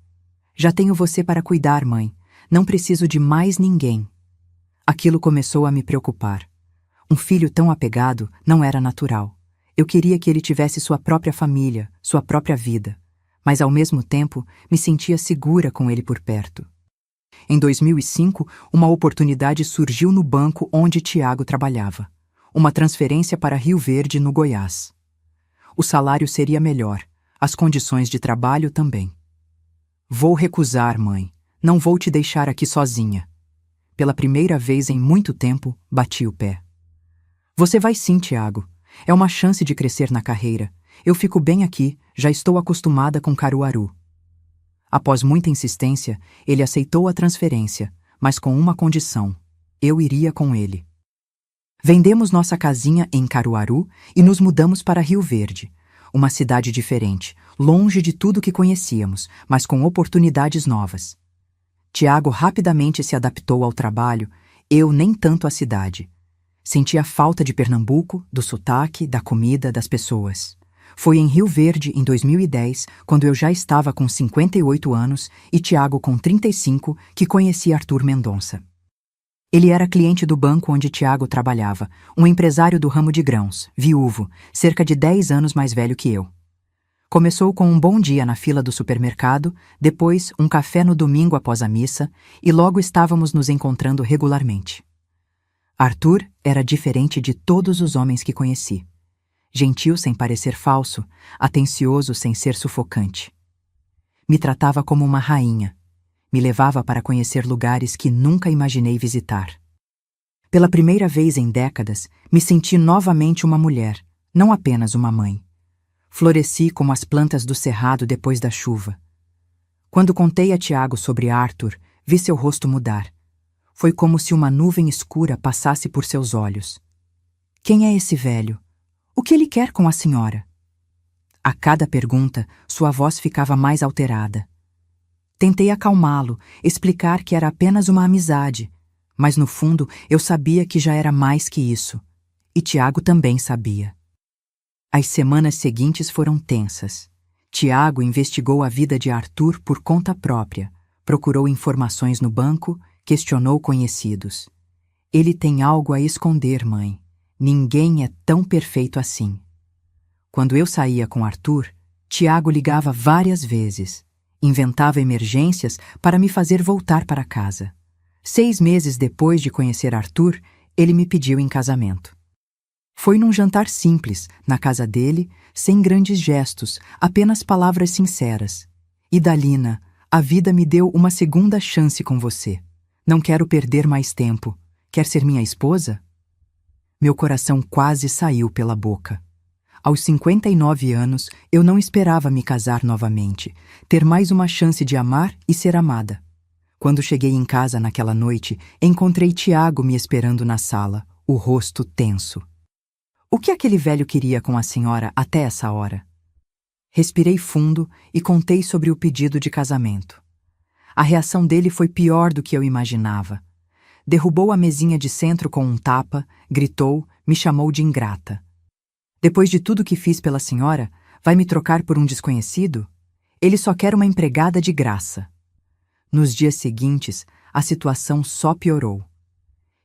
[SPEAKER 1] Já tenho você para cuidar, mãe. Não preciso de mais ninguém. Aquilo começou a me preocupar. Um filho tão apegado não era natural. Eu queria que ele tivesse sua própria família, sua própria vida, mas ao mesmo tempo me sentia segura com ele por perto. Em 2005, uma oportunidade surgiu no banco onde Tiago trabalhava. Uma transferência para Rio Verde, no Goiás. O salário seria melhor, as condições de trabalho também. Vou recusar, mãe. Não vou te deixar aqui sozinha. Pela primeira vez em muito tempo, bati o pé. Você vai sim, Tiago. É uma chance de crescer na carreira. Eu fico bem aqui, já estou acostumada com Caruaru. Após muita insistência, ele aceitou a transferência, mas com uma condição. Eu iria com ele. Vendemos nossa casinha em Caruaru e nos mudamos para Rio Verde, uma cidade diferente, longe de tudo que conhecíamos, mas com oportunidades novas. Tiago rapidamente se adaptou ao trabalho, eu nem tanto à cidade. Sentia falta de Pernambuco, do sotaque, da comida, das pessoas. Foi em Rio Verde, em 2010, quando eu já estava com 58 anos e Tiago com 35, que conheci Arthur Mendonça. Ele era cliente do banco onde Tiago trabalhava, um empresário do ramo de grãos, viúvo, cerca de 10 anos mais velho que eu. Começou com um bom dia na fila do supermercado, depois um café no domingo após a missa, e logo estávamos nos encontrando regularmente. Arthur era diferente de todos os homens que conheci. Gentil sem parecer falso, atencioso sem ser sufocante. Me tratava como uma rainha. Me levava para conhecer lugares que nunca imaginei visitar. Pela primeira vez em décadas, me senti novamente uma mulher, não apenas uma mãe. Floresci como as plantas do cerrado depois da chuva. Quando contei a Tiago sobre Arthur, vi seu rosto mudar. Foi como se uma nuvem escura passasse por seus olhos. Quem é esse velho? O que ele quer com a senhora? A cada pergunta, sua voz ficava mais alterada. Tentei acalmá-lo, explicar que era apenas uma amizade, mas no fundo eu sabia que já era mais que isso. E Tiago também sabia. As semanas seguintes foram tensas. Tiago investigou a vida de Arthur por conta própria, procurou informações no banco, questionou conhecidos. Ele tem algo a esconder, mãe. Ninguém é tão perfeito assim. Quando eu saía com Arthur, Tiago ligava várias vezes. Inventava emergências para me fazer voltar para casa. 6 meses depois de conhecer Arthur, ele me pediu em casamento. Foi num jantar simples, na casa dele, sem grandes gestos, apenas palavras sinceras. Idalina, a vida me deu uma segunda chance com você. Não quero perder mais tempo. Quer ser minha esposa? Meu coração quase saiu pela boca. Aos 59 anos, eu não esperava me casar novamente, ter mais uma chance de amar e ser amada. Quando cheguei em casa naquela noite, encontrei Tiago me esperando na sala, o rosto tenso. O que aquele velho queria com a senhora até essa hora? Respirei fundo e contei sobre o pedido de casamento. A reação dele foi pior do que eu imaginava. Derrubou a mesinha de centro com um tapa, gritou, me chamou de ingrata. Depois de tudo que fiz pela senhora, vai me trocar por um desconhecido? Ele só quer uma empregada de graça. Nos dias seguintes, a situação só piorou.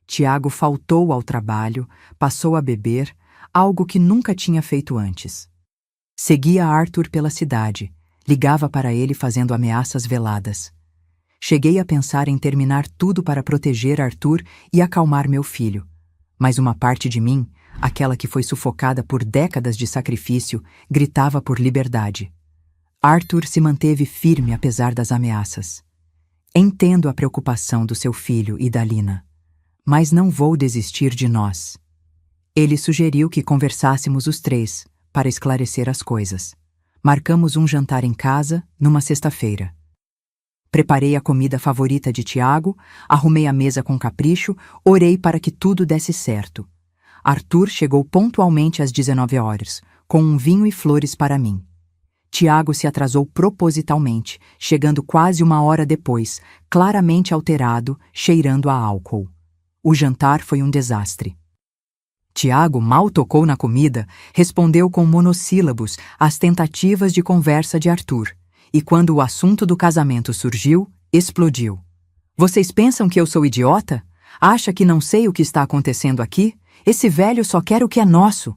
[SPEAKER 1] Tiago faltou ao trabalho, passou a beber, algo que nunca tinha feito antes. Seguia Arthur pela cidade, ligava para ele fazendo ameaças veladas. Cheguei a pensar em terminar tudo para proteger Arthur e acalmar meu filho, mas uma parte de mim, aquela que foi sufocada por décadas de sacrifício, gritava por liberdade. Arthur se manteve firme apesar das ameaças. Entendo a preocupação do seu filho, Idalina, mas não vou desistir de nós. Ele sugeriu que conversássemos os 3, para esclarecer as coisas. Marcamos um jantar em casa, numa sexta-feira. Preparei a comida favorita de Tiago, arrumei a mesa com capricho, orei para que tudo desse certo. Arthur chegou pontualmente às 19 horas, com um vinho e flores para mim. Tiago se atrasou propositalmente, chegando quase 1 hora depois, claramente alterado, cheirando a álcool. O jantar foi um desastre. Tiago mal tocou na comida, respondeu com monossílabos às tentativas de conversa de Arthur, e quando o assunto do casamento surgiu, explodiu. Vocês pensam que eu sou idiota? Acha que não sei o que está acontecendo aqui? Esse velho só quer o que é nosso.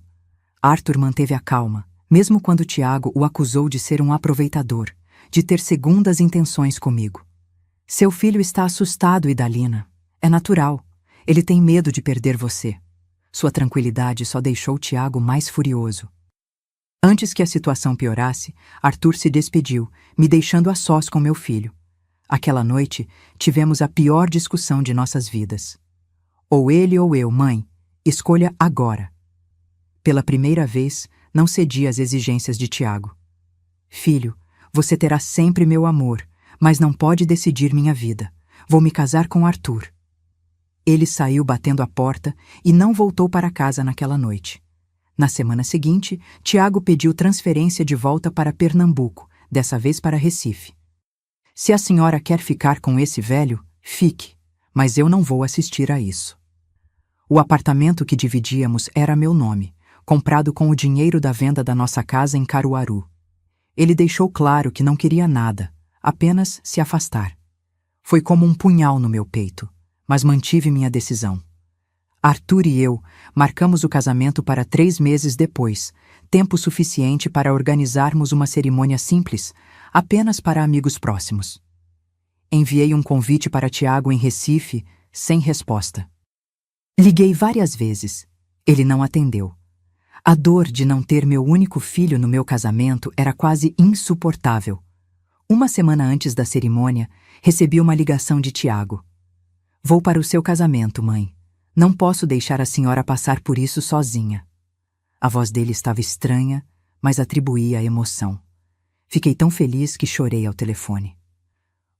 [SPEAKER 1] Arthur manteve a calma, mesmo quando Tiago o acusou de ser um aproveitador, de ter segundas intenções comigo. Seu filho está assustado, Idalina. É natural. Ele tem medo de perder você. Sua tranquilidade só deixou Tiago mais furioso. Antes que a situação piorasse, Arthur se despediu, me deixando a sós com meu filho. Aquela noite, tivemos a pior discussão de nossas vidas. Ou ele ou eu, mãe. Escolha agora. Pela primeira vez, não cedi às exigências de Tiago. Filho, você terá sempre meu amor, mas não pode decidir minha vida. Vou me casar com Arthur. Ele saiu batendo a porta e não voltou para casa naquela noite. Na semana seguinte, Tiago pediu transferência de volta para Pernambuco, dessa vez para Recife. Se a senhora quer ficar com esse velho, fique, mas eu não vou assistir a isso. O apartamento que dividíamos era meu nome, comprado com o dinheiro da venda da nossa casa em Caruaru. Ele deixou claro que não queria nada, apenas se afastar. Foi como um punhal no meu peito, mas mantive minha decisão. Arthur e eu marcamos o casamento para 3 meses depois, tempo suficiente para organizarmos uma cerimônia simples, apenas para amigos próximos. Enviei um convite para Tiago em Recife, sem resposta. Liguei várias vezes. Ele não atendeu. A dor de não ter meu único filho no meu casamento era quase insuportável. 1 semana antes da cerimônia, recebi uma ligação de Tiago. Vou para o seu casamento, mãe. Não posso deixar a senhora passar por isso sozinha. A voz dele estava estranha, mas atribuía emoção. Fiquei tão feliz que chorei ao telefone.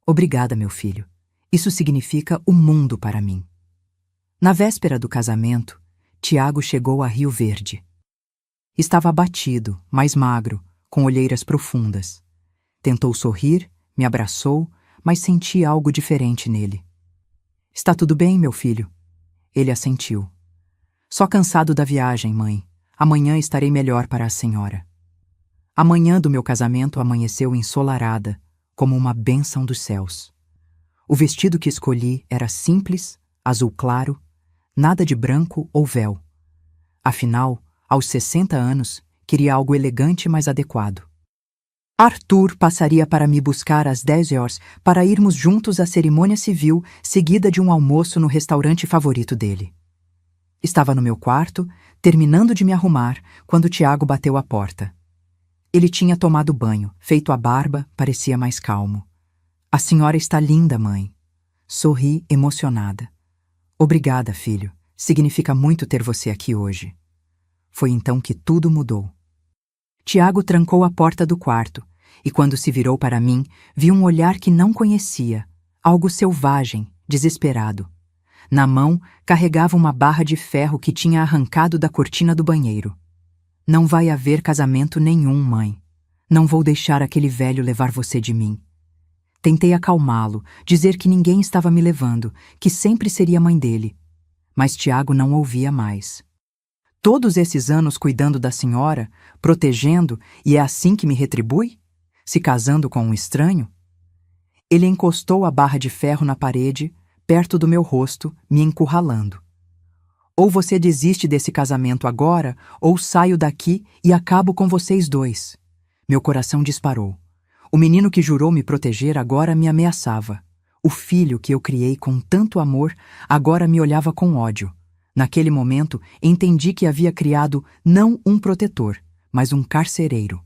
[SPEAKER 1] Obrigada, meu filho. Isso significa o mundo para mim. Na véspera do casamento, Tiago chegou a Rio Verde. Estava abatido, mais magro, com olheiras profundas. Tentou sorrir, me abraçou, mas senti algo diferente nele. Está tudo bem, meu filho? Ele assentiu. Só cansado da viagem, mãe. Amanhã estarei melhor para a senhora. A manhã do meu casamento amanheceu ensolarada, como uma bênção dos céus. O vestido que escolhi era simples, azul claro, nada de branco ou véu. Afinal, aos 60 anos, queria algo elegante mas adequado. Arthur passaria para me buscar às 10 horas para irmos juntos à cerimônia civil, seguida de um almoço no restaurante favorito dele. Estava no meu quarto, terminando de me arrumar, quando Tiago bateu à porta. Ele tinha tomado banho, feito a barba, parecia mais calmo. A senhora está linda, mãe. Sorri, emocionada. Obrigada, filho. Significa muito ter você aqui hoje. Foi então que tudo mudou. Tiago trancou a porta do quarto, e quando se virou para mim, vi um olhar que não conhecia, algo selvagem, desesperado. Na mão, carregava uma barra de ferro que tinha arrancado da cortina do banheiro. Não vai haver casamento nenhum, mãe. Não vou deixar aquele velho levar você de mim. Tentei acalmá-lo, dizer que ninguém estava me levando, que sempre seria mãe dele. Mas Tiago não ouvia mais. Todos esses anos cuidando da senhora, protegendo, e é assim que me retribui? Se casando com um estranho? Ele encostou a barra de ferro na parede, perto do meu rosto, me encurralando. Ou você desiste desse casamento agora, ou saio daqui e acabo com vocês dois. Meu coração disparou. O menino que jurou me proteger agora me ameaçava. O filho que eu criei com tanto amor agora me olhava com ódio. Naquele momento, entendi que havia criado não um protetor, mas um carcereiro.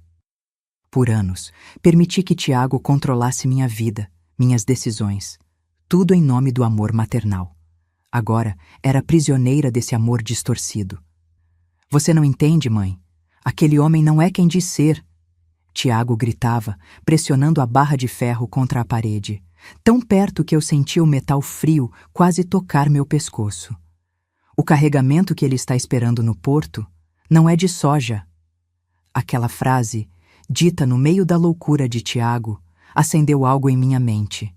[SPEAKER 1] Por anos, permiti que Tiago controlasse minha vida, minhas decisões. Tudo em nome do amor maternal. Agora, era prisioneira desse amor distorcido. Você não entende, mãe? Aquele homem não é quem diz ser. Tiago gritava, pressionando a barra de ferro contra a parede. tão perto que eu sentia o metal frio quase tocar meu pescoço. O carregamento que ele está esperando no porto não é de soja. Aquela frase, dita no meio da loucura de Tiago, acendeu algo em minha mente.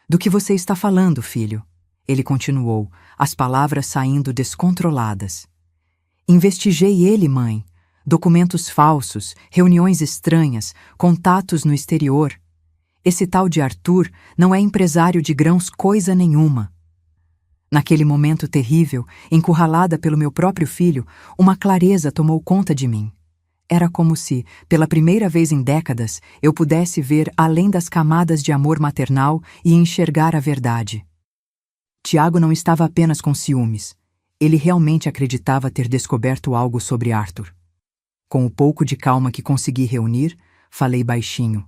[SPEAKER 1] Do que você está falando, filho? Ele continuou, as palavras saindo descontroladas. Investigei ele, mãe. Documentos falsos, reuniões estranhas, contatos no exterior. Esse tal de Arthur não é empresário de grãos coisa nenhuma. Naquele momento terrível, encurralada pelo meu próprio filho, uma clareza tomou conta de mim. Era como se, pela primeira vez em décadas, eu pudesse ver além das camadas de amor maternal e enxergar a verdade. Tiago não estava apenas com ciúmes. Ele realmente acreditava ter descoberto algo sobre Arthur. Com o pouco de calma que consegui reunir, falei baixinho.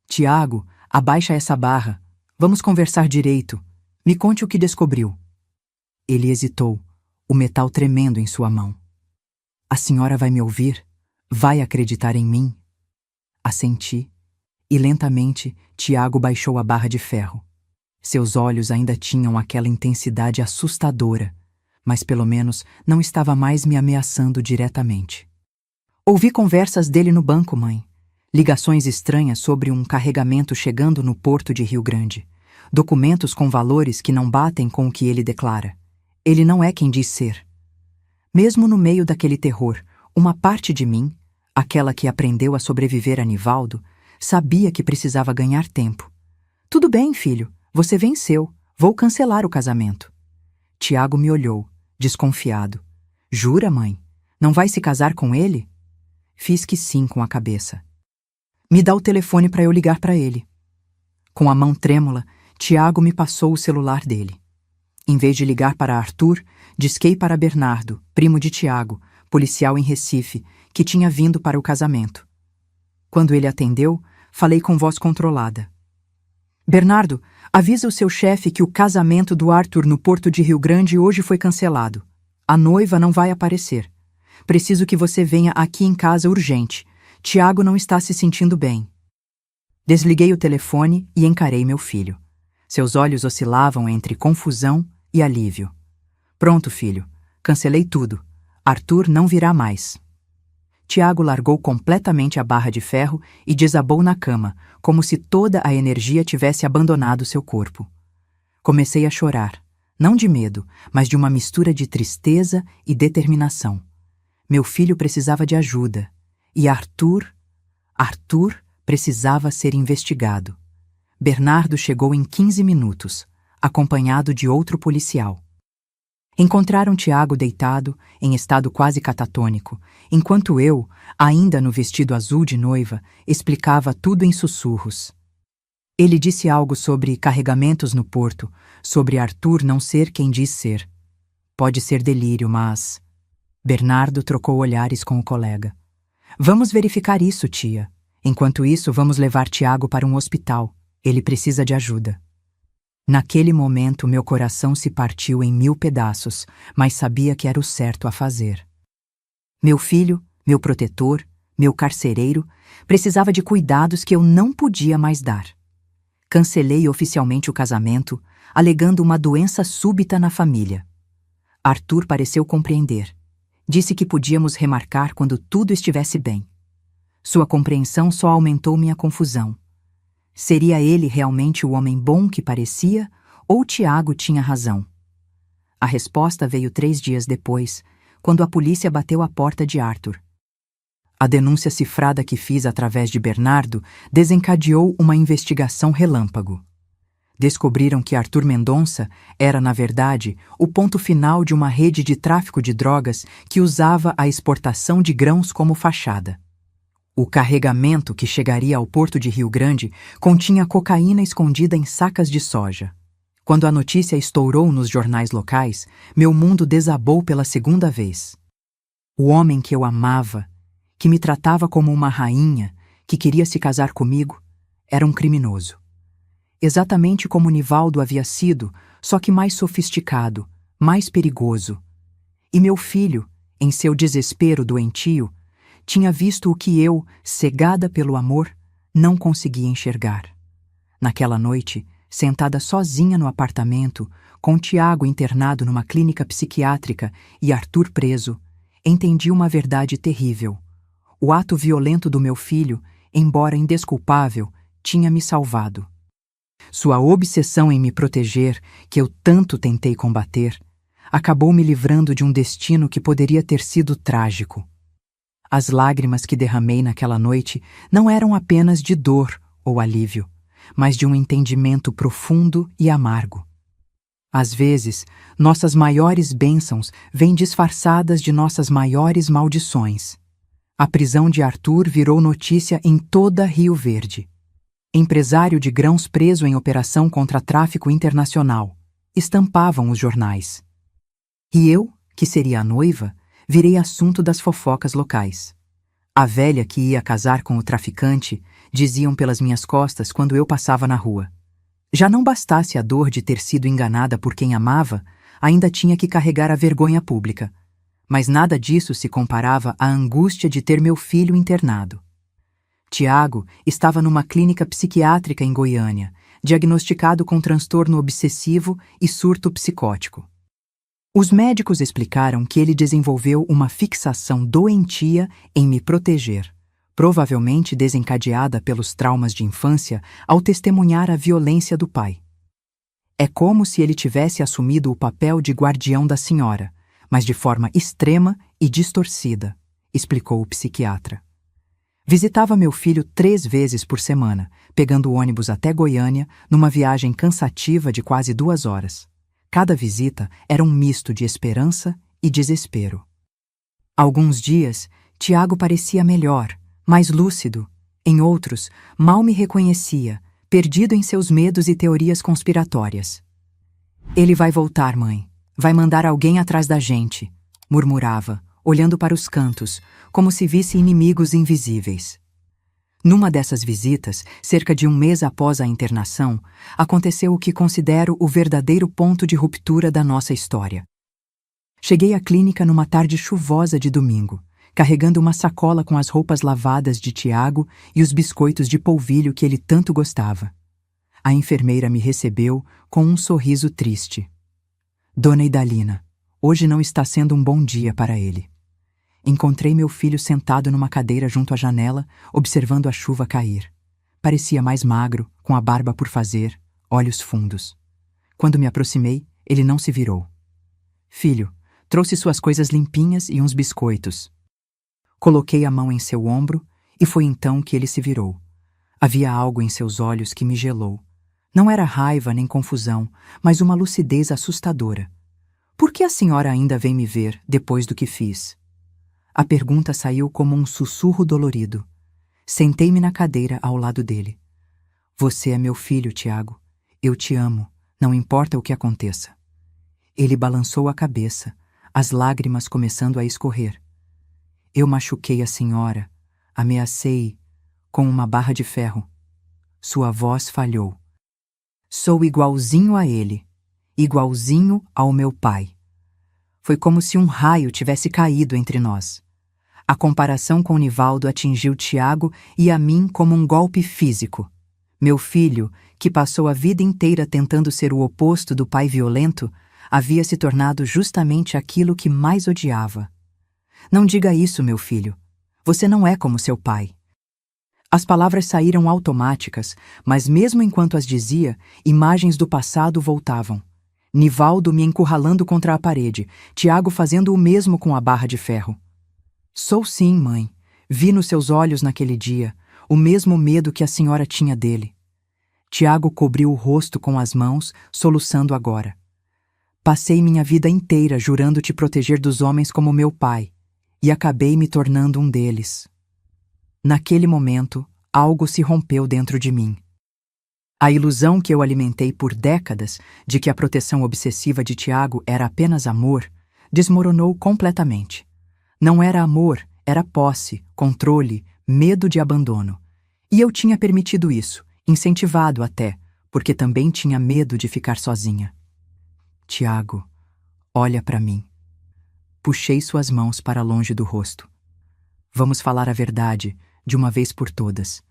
[SPEAKER 1] Tiago, abaixa essa barra. Vamos conversar direito. Me conte o que descobriu. Ele hesitou, o metal tremendo em sua mão. A senhora vai me ouvir? Vai acreditar em mim? Assenti, e lentamente Tiago baixou a barra de ferro. Seus olhos ainda tinham aquela intensidade assustadora, mas pelo menos não estava mais me ameaçando diretamente. Ouvi conversas dele no banco, mãe. Ligações estranhas sobre um carregamento chegando no porto de Rio Grande. Documentos com valores que não batem com o que ele declara. Ele não é quem diz ser. Mesmo no meio daquele terror, uma parte de mim, aquela que aprendeu a sobreviver a Nivaldo, sabia que precisava ganhar tempo. Tudo bem, filho, você venceu. Vou cancelar o casamento. Tiago me olhou, desconfiado. Jura, mãe? Não vai se casar com ele? Fiz que sim com a cabeça. Me dá o telefone para eu ligar para ele. Com a mão trêmula, Tiago me passou o celular dele. Em vez de ligar para Arthur, disquei para Bernardo, primo de Tiago, policial em Recife, que tinha vindo para o casamento. Quando ele atendeu, falei com voz controlada. Bernardo, avisa o seu chefe que o casamento do Arthur no Porto de Rio Grande hoje foi cancelado. A noiva não vai aparecer. Preciso que você venha aqui em casa urgente. Tiago não está se sentindo bem. Desliguei o telefone e encarei meu filho. Seus olhos oscilavam entre confusão e alívio. Pronto, filho. Cancelei tudo. Arthur não virá mais. Tiago largou completamente a barra de ferro e desabou na cama, como se toda a energia tivesse abandonado seu corpo. Comecei a chorar, não de medo, mas de uma mistura de tristeza e determinação. Meu filho precisava de ajuda, e Arthur precisava ser investigado. Bernardo chegou em 15 minutos, acompanhado de outro policial. Encontraram Tiago deitado, em estado quase catatônico, enquanto eu, ainda no vestido azul de noiva, explicava tudo em sussurros. Ele disse algo sobre carregamentos no porto, sobre Arthur não ser quem diz ser. Pode ser delírio, mas... Bernardo trocou olhares com o colega. Vamos verificar isso, tia. Enquanto isso, vamos levar Tiago para um hospital. Ele precisa de ajuda. Naquele momento, meu coração se partiu em 1000 pedaços, mas sabia que era o certo a fazer. Meu filho, meu protetor, meu carcereiro, precisava de cuidados que eu não podia mais dar. Cancelei oficialmente o casamento, alegando uma doença súbita na família. Arthur pareceu compreender. Disse que podíamos remarcar quando tudo estivesse bem. Sua compreensão só aumentou minha confusão. Seria ele realmente o homem bom que parecia, ou Tiago tinha razão? A resposta veio 3 dias depois, quando a polícia bateu à porta de Arthur. A denúncia cifrada que fiz através de Bernardo desencadeou uma investigação relâmpago. Descobriram que Arthur Mendonça era, na verdade, o ponto final de uma rede de tráfico de drogas que usava a exportação de grãos como fachada. O carregamento que chegaria ao Porto de Rio Grande continha cocaína escondida em sacas de soja. Quando a notícia estourou nos jornais locais, meu mundo desabou pela segunda vez. O homem que eu amava, que me tratava como uma rainha, que queria se casar comigo, era um criminoso. Exatamente como Nivaldo havia sido, só que mais sofisticado, mais perigoso. E meu filho, em seu desespero doentio, tinha visto o que eu, cegada pelo amor, não conseguia enxergar. Naquela noite, sentada sozinha no apartamento, com Tiago internado numa clínica psiquiátrica e Arthur preso, entendi uma verdade terrível. O ato violento do meu filho, embora indesculpável, tinha me salvado. Sua obsessão em me proteger, que eu tanto tentei combater, acabou me livrando de um destino que poderia ter sido trágico. As lágrimas que derramei naquela noite não eram apenas de dor ou alívio, mas de um entendimento profundo e amargo. Às vezes, nossas maiores bênçãos vêm disfarçadas de nossas maiores maldições. A prisão de Arthur virou notícia em toda Rio Verde. Empresário de grãos preso em operação contra tráfico internacional. Estampavam os jornais. E eu, que seria a noiva, virei assunto das fofocas locais. A velha que ia casar com o traficante, diziam pelas minhas costas quando eu passava na rua. Já não bastasse a dor de ter sido enganada por quem amava, ainda tinha que carregar a vergonha pública. Mas nada disso se comparava à angústia de ter meu filho internado. Tiago estava numa clínica psiquiátrica em Goiânia, diagnosticado com transtorno obsessivo e surto psicótico. Os médicos explicaram que ele desenvolveu uma fixação doentia em me proteger, provavelmente desencadeada pelos traumas de infância ao testemunhar a violência do pai. É como se ele tivesse assumido o papel de guardião da senhora, mas de forma extrema e distorcida, explicou o psiquiatra. Visitava meu filho 3 vezes por semana, pegando o ônibus até Goiânia, numa viagem cansativa de quase 2 horas. Cada visita era um misto de esperança e desespero. Alguns dias, Tiago parecia melhor, mais lúcido. Em outros, mal me reconhecia, perdido em seus medos e teorias conspiratórias. Ele vai voltar, mãe. Vai mandar alguém atrás da gente, murmurava, olhando para os cantos, como se visse inimigos invisíveis. Numa dessas visitas, cerca de 1 mês após a internação, aconteceu o que considero o verdadeiro ponto de ruptura da nossa história. Cheguei à clínica numa tarde chuvosa de domingo, carregando uma sacola com as roupas lavadas de Tiago e os biscoitos de polvilho que ele tanto gostava. A enfermeira me recebeu com um sorriso triste. Dona Idalina, hoje não está sendo um bom dia para ele. Encontrei meu filho sentado numa cadeira junto à janela, observando a chuva cair. Parecia mais magro, com a barba por fazer, olhos fundos. Quando me aproximei, ele não se virou. Filho, trouxe suas coisas limpinhas e uns biscoitos. Coloquei a mão em seu ombro e foi então que ele se virou. Havia algo em seus olhos que me gelou. Não era raiva nem confusão, mas uma lucidez assustadora. Por que a senhora ainda vem me ver depois do que fiz? A pergunta saiu como um sussurro dolorido. Sentei-me na cadeira ao lado dele. Você é meu filho, Tiago. Eu te amo, não importa o que aconteça. Ele balançou a cabeça, as lágrimas começando a escorrer. Eu machuquei a senhora, ameacei com uma barra de ferro. Sua voz falhou. Sou igualzinho a ele, igualzinho ao meu pai. Foi como se um raio tivesse caído entre nós. A comparação com Nivaldo atingiu Tiago e a mim como um golpe físico. Meu filho, que passou a vida inteira tentando ser o oposto do pai violento, havia se tornado justamente aquilo que mais odiava. Não diga isso, meu filho. Você não é como seu pai. As palavras saíram automáticas, mas mesmo enquanto as dizia, imagens do passado voltavam. Nivaldo me encurralando contra a parede, Tiago fazendo o mesmo com a barra de ferro. Sou sim, mãe. Vi nos seus olhos naquele dia o mesmo medo que a senhora tinha dele. Tiago cobriu o rosto com as mãos, soluçando agora. Passei minha vida inteira jurando te proteger dos homens como meu pai, e acabei me tornando um deles. Naquele momento, algo se rompeu dentro de mim. A ilusão que eu alimentei por décadas de que a proteção obsessiva de Tiago era apenas amor, desmoronou completamente. Não era amor, era posse, controle, medo de abandono. E eu tinha permitido isso, incentivado até, porque também tinha medo de ficar sozinha. Tiago, olha para mim. Puxei suas mãos para longe do rosto. Vamos falar a verdade, de uma vez por todas.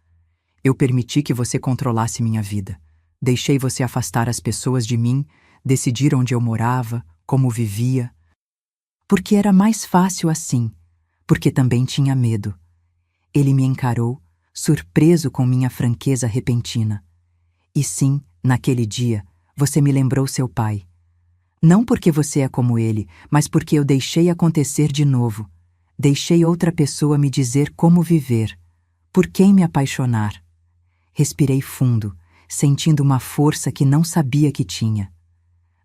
[SPEAKER 1] Eu permiti que você controlasse minha vida. Deixei você afastar as pessoas de mim, decidir onde eu morava, como vivia. Porque era mais fácil assim, porque também tinha medo. Ele me encarou, surpreso com minha franqueza repentina. E sim, naquele dia, você me lembrou seu pai. Não porque você é como ele, mas porque eu deixei acontecer de novo. Deixei outra pessoa me dizer como viver, por quem me apaixonar. Respirei fundo, sentindo uma força que não sabia que tinha.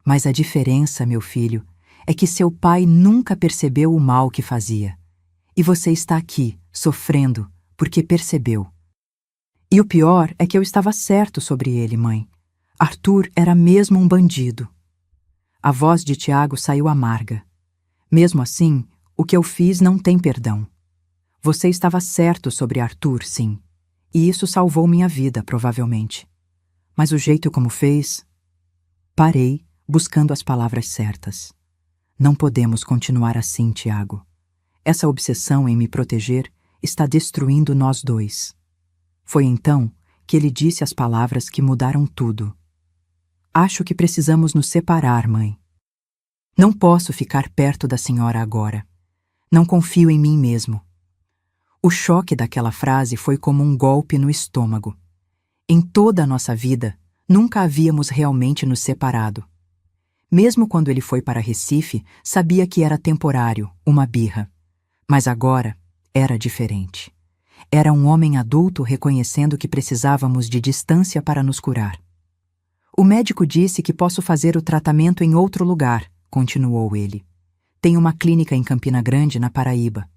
[SPEAKER 1] Mas a diferença, meu filho, é que seu pai nunca percebeu o mal que fazia. E você está aqui, sofrendo, porque percebeu. E o pior é que eu estava certo sobre ele, mãe. Arthur era mesmo um bandido. A voz de Tiago saiu amarga. Mesmo assim, o que eu fiz não tem perdão. Você estava certo sobre Arthur, sim. E isso salvou minha vida, provavelmente. Mas o jeito como fez... Parei, buscando as palavras certas. Não podemos continuar assim, Tiago. Essa obsessão em me proteger está destruindo nós dois. Foi então que ele disse as palavras que mudaram tudo. Acho que precisamos nos separar, mãe. Não posso ficar perto da senhora agora. Não confio em mim mesmo. O choque daquela frase foi como um golpe no estômago. Em toda a nossa vida, nunca havíamos realmente nos separado. Mesmo quando ele foi para Recife, sabia que era temporário, uma birra. Mas agora era diferente. Era um homem adulto reconhecendo que precisávamos de distância para nos curar. O médico disse que posso fazer o tratamento em outro lugar, continuou ele. Tem uma clínica em Campina Grande, na Paraíba.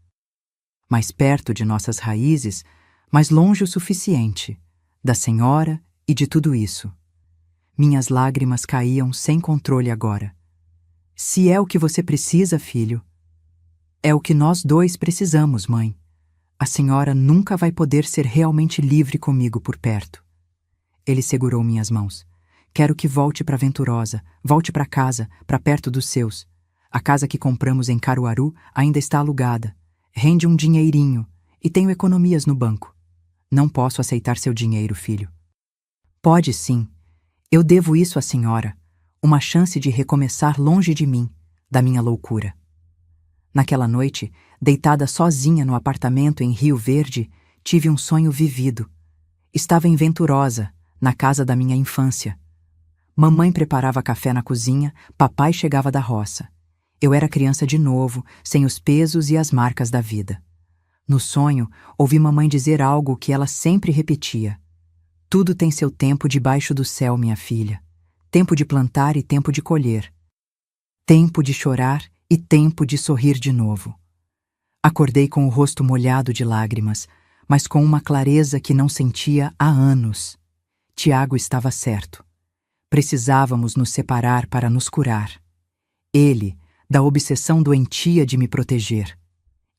[SPEAKER 1] Mais perto de nossas raízes, mas longe o suficiente, da senhora e de tudo isso. Minhas lágrimas caíam sem controle agora. Se é o que você precisa, filho, é o que nós dois precisamos, mãe. A senhora nunca vai poder ser realmente livre comigo por perto. Ele segurou minhas mãos. Quero que volte para Venturosa, volte para casa, para perto dos seus. A casa que compramos em Caruaru ainda está alugada. Rende um dinheirinho e tenho economias no banco. Não posso aceitar seu dinheiro, filho. Pode sim. Eu devo isso à senhora. Uma chance de recomeçar longe de mim, da minha loucura. Naquela noite, deitada sozinha no apartamento em Rio Verde, tive um sonho vivido. Estava em Venturosa, na casa da minha infância. Mamãe preparava café na cozinha, papai chegava da roça. Eu era criança de novo, sem os pesos e as marcas da vida. No sonho, ouvi mamãe dizer algo que ela sempre repetia. Tudo tem seu tempo debaixo do céu, minha filha. Tempo de plantar e tempo de colher. Tempo de chorar e tempo de sorrir de novo. Acordei com o rosto molhado de lágrimas, mas com uma clareza que não sentia há anos. Tiago estava certo. Precisávamos nos separar para nos curar. Ele, da obsessão doentia de me proteger.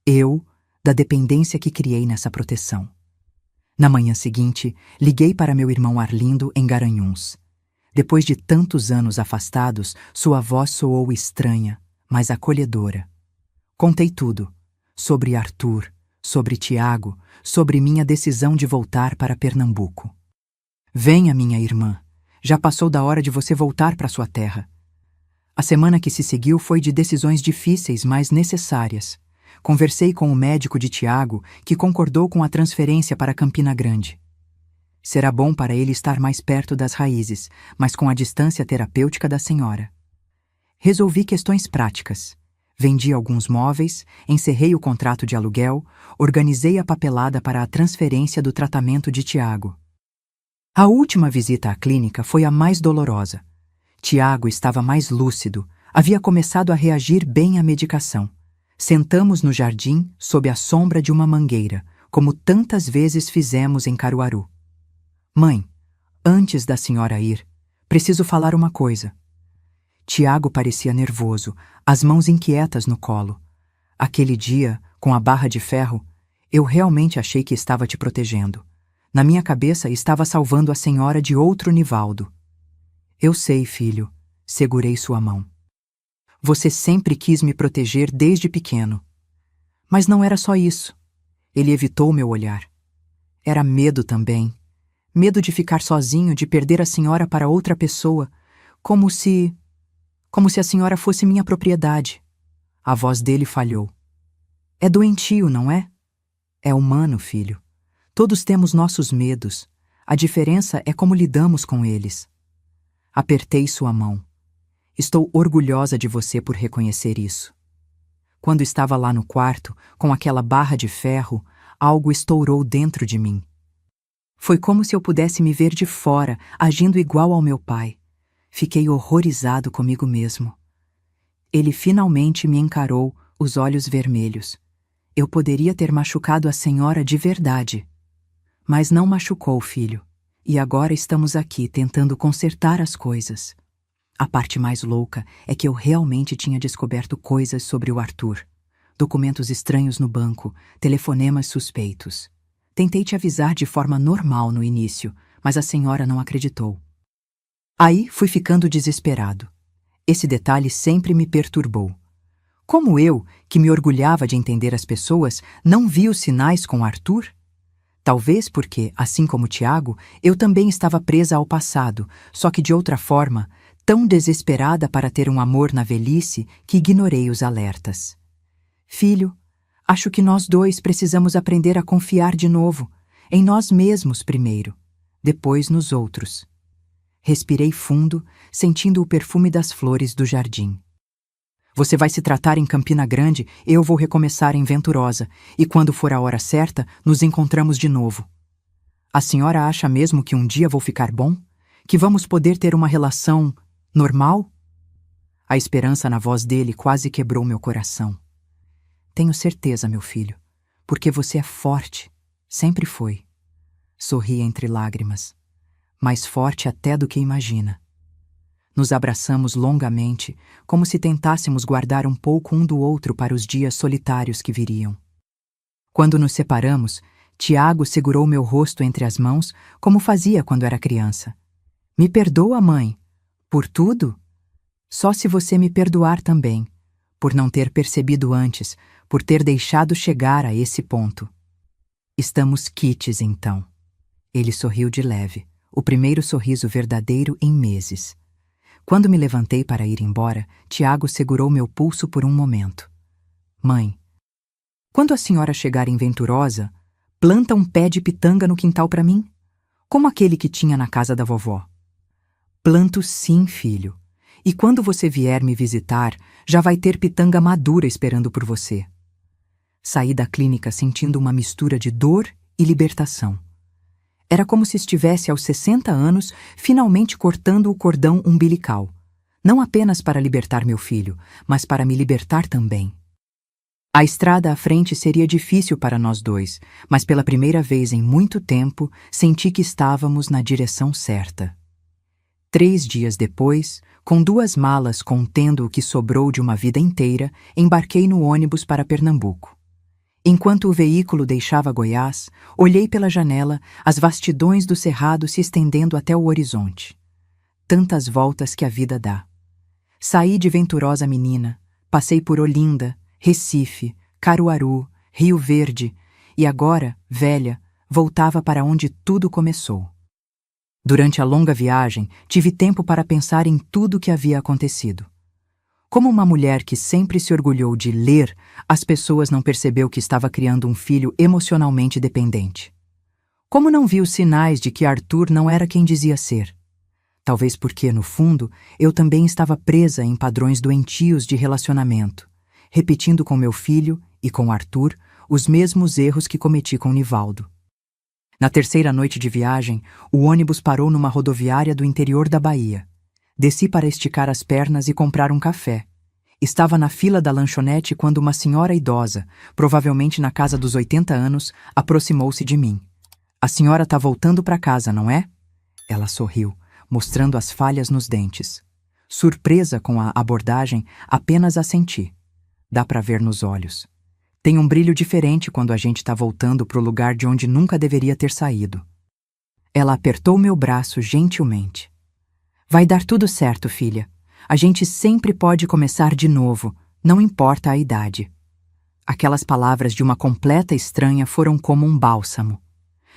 [SPEAKER 1] Eu, da dependência que criei nessa proteção. Na manhã seguinte, liguei para meu irmão Arlindo em Garanhuns. Depois de tantos anos afastados, sua voz soou estranha, mas acolhedora. Contei tudo. Sobre Arthur, sobre Tiago, sobre minha decisão de voltar para Pernambuco. Venha, minha irmã. Já passou da hora de você voltar para sua terra. A semana que se seguiu foi de decisões difíceis, mas necessárias. Conversei com o médico de Tiago, que concordou com a transferência para Campina Grande. Será bom para ele estar mais perto das raízes, mas com a distância terapêutica da senhora. Resolvi questões práticas. Vendi alguns móveis, encerrei o contrato de aluguel, organizei a papelada para a transferência do tratamento de Tiago. A última visita à clínica foi a mais dolorosa. Tiago estava mais lúcido, havia começado a reagir bem à medicação. Sentamos no jardim, sob a sombra de uma mangueira, como tantas vezes fizemos em Caruaru. Mãe, antes da senhora ir, preciso falar uma coisa. Tiago parecia nervoso, as mãos inquietas no colo. Aquele dia, com a barra de ferro, eu realmente achei que estava te protegendo. Na minha cabeça estava salvando a senhora de outro Nivaldo. Eu sei, filho, segurei sua mão. Você sempre quis me proteger desde pequeno. Mas não era só isso. Ele evitou meu olhar. Era medo também. Medo de ficar sozinho, de perder a senhora para outra pessoa, como se a senhora fosse minha propriedade. A voz dele falhou. É doentio, não é? É humano, filho. Todos temos nossos medos. A diferença é como lidamos com eles. Apertei sua mão. Estou orgulhosa de você por reconhecer isso. Quando estava lá no quarto, com aquela barra de ferro, algo estourou dentro de mim. Foi como se eu pudesse me ver de fora, agindo igual ao meu pai. Fiquei horrorizado comigo mesmo. Ele finalmente me encarou, os olhos vermelhos. Eu poderia ter machucado a senhora de verdade. Mas não machucou, filho. E agora estamos aqui tentando consertar as coisas. A parte mais louca é que eu realmente tinha descoberto coisas sobre o Arthur. Documentos estranhos no banco, telefonemas suspeitos. Tentei te avisar de forma normal no início, mas a senhora não acreditou. Aí fui ficando desesperado. Esse detalhe sempre me perturbou. Como eu, que me orgulhava de entender as pessoas, não vi os sinais com Arthur? Talvez porque, assim como Tiago, eu também estava presa ao passado, só que de outra forma, tão desesperada para ter um amor na velhice que ignorei os alertas. Filho, acho que nós dois precisamos aprender a confiar de novo, em nós mesmos primeiro, depois nos outros. Respirei fundo, sentindo o perfume das flores do jardim. Você vai se tratar em Campina Grande, eu vou recomeçar em Venturosa, e quando for a hora certa, nos encontramos de novo. A senhora acha mesmo que um dia vou ficar bom? Que vamos poder ter uma relação normal? A esperança na voz dele quase quebrou meu coração. Tenho certeza, meu filho, porque você é forte, sempre foi. Sorri entre lágrimas, mais forte até do que imagina. Nos abraçamos longamente, como se tentássemos guardar um pouco um do outro para os dias solitários que viriam. Quando nos separamos, Tiago segurou meu rosto entre as mãos, como fazia quando era criança. Me perdoa, mãe. Por tudo? Só se você me perdoar também, por não ter percebido antes, por ter deixado chegar a esse ponto. Estamos quites, então. Ele sorriu de leve, o primeiro sorriso verdadeiro em meses. Quando me levantei para ir embora, Tiago segurou meu pulso por um momento. Mãe, quando a senhora chegar em Venturosa, planta um pé de pitanga no quintal para mim, como aquele que tinha na casa da vovó. Planto sim, filho. E quando você vier me visitar, já vai ter pitanga madura esperando por você. Saí da clínica sentindo uma mistura de dor e libertação. Era como se estivesse aos 60 anos finalmente cortando o cordão umbilical. Não apenas para libertar meu filho, mas para me libertar também. A estrada à frente seria difícil para nós dois, mas pela primeira vez em muito tempo senti que estávamos na direção certa. 3 dias depois, com 2 malas contendo o que sobrou de uma vida inteira, embarquei no ônibus para Pernambuco. Enquanto o veículo deixava Goiás, olhei pela janela as vastidões do cerrado se estendendo até o horizonte. Tantas voltas que a vida dá. Saí de Venturosa menina, passei por Olinda, Recife, Caruaru, Rio Verde e agora, velha, voltava para onde tudo começou. Durante a longa viagem, tive tempo para pensar em tudo o que havia acontecido. Como uma mulher que sempre se orgulhou de ler, as pessoas não percebeu que estava criando um filho emocionalmente dependente. Como não viu sinais de que Arthur não era quem dizia ser? Talvez porque, no fundo, eu também estava presa em padrões doentios de relacionamento, repetindo com meu filho e com Arthur os mesmos erros que cometi com Nivaldo. Na terceira noite de viagem, o ônibus parou numa rodoviária do interior da Bahia. Desci para esticar as pernas e comprar um café. Estava na fila da lanchonete quando uma senhora idosa, provavelmente na casa dos 80 anos, aproximou-se de mim. A senhora está voltando para casa, não é? Ela sorriu, mostrando as falhas nos dentes. Surpresa com a abordagem, apenas assenti. Dá para ver nos olhos. Tem um brilho diferente quando a gente está voltando para o lugar de onde nunca deveria ter saído. Ela apertou meu braço gentilmente. Vai dar tudo certo, filha. A gente sempre pode começar de novo, não importa a idade. Aquelas palavras de uma completa estranha foram como um bálsamo.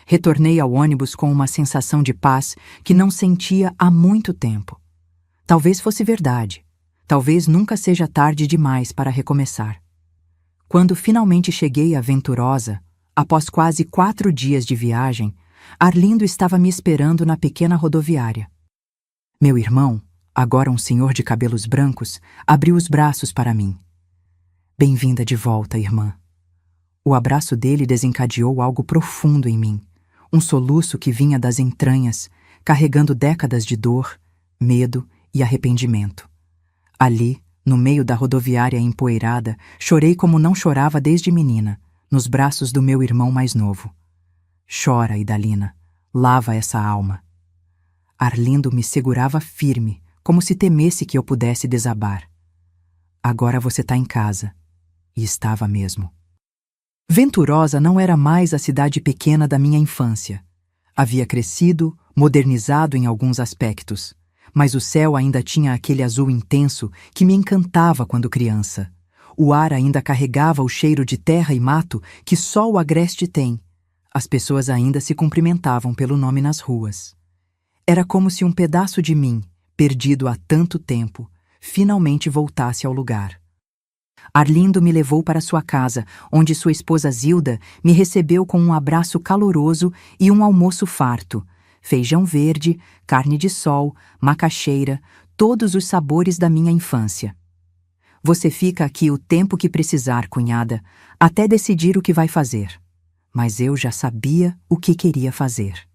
[SPEAKER 1] Retornei ao ônibus com uma sensação de paz que não sentia há muito tempo. Talvez fosse verdade. Talvez nunca seja tarde demais para recomeçar. Quando finalmente cheguei a Venturosa, após quase 4 dias de viagem, Arlindo estava me esperando na pequena rodoviária. Meu irmão, agora um senhor de cabelos brancos, abriu os braços para mim. Bem-vinda de volta, irmã. O abraço dele desencadeou algo profundo em mim, um soluço que vinha das entranhas, carregando décadas de dor, medo e arrependimento. Ali, no meio da rodoviária empoeirada, chorei como não chorava desde menina, nos braços do meu irmão mais novo. Chora, Idalina, lava essa alma. Arlindo me segurava firme, como se temesse que eu pudesse desabar. Agora você tá em casa. E estava mesmo. Venturosa não era mais a cidade pequena da minha infância. Havia crescido, modernizado em alguns aspectos, mas o céu ainda tinha aquele azul intenso que me encantava quando criança. O ar ainda carregava o cheiro de terra e mato que só o agreste tem. As pessoas ainda se cumprimentavam pelo nome nas ruas. Era como se um pedaço de mim, perdido há tanto tempo, finalmente voltasse ao lugar. Arlindo me levou para sua casa, onde sua esposa Zilda me recebeu com um abraço caloroso e um almoço farto. Feijão verde, carne de sol, macaxeira, todos os sabores da minha infância. Você fica aqui o tempo que precisar, cunhada, até decidir o que vai fazer. Mas eu já sabia o que queria fazer.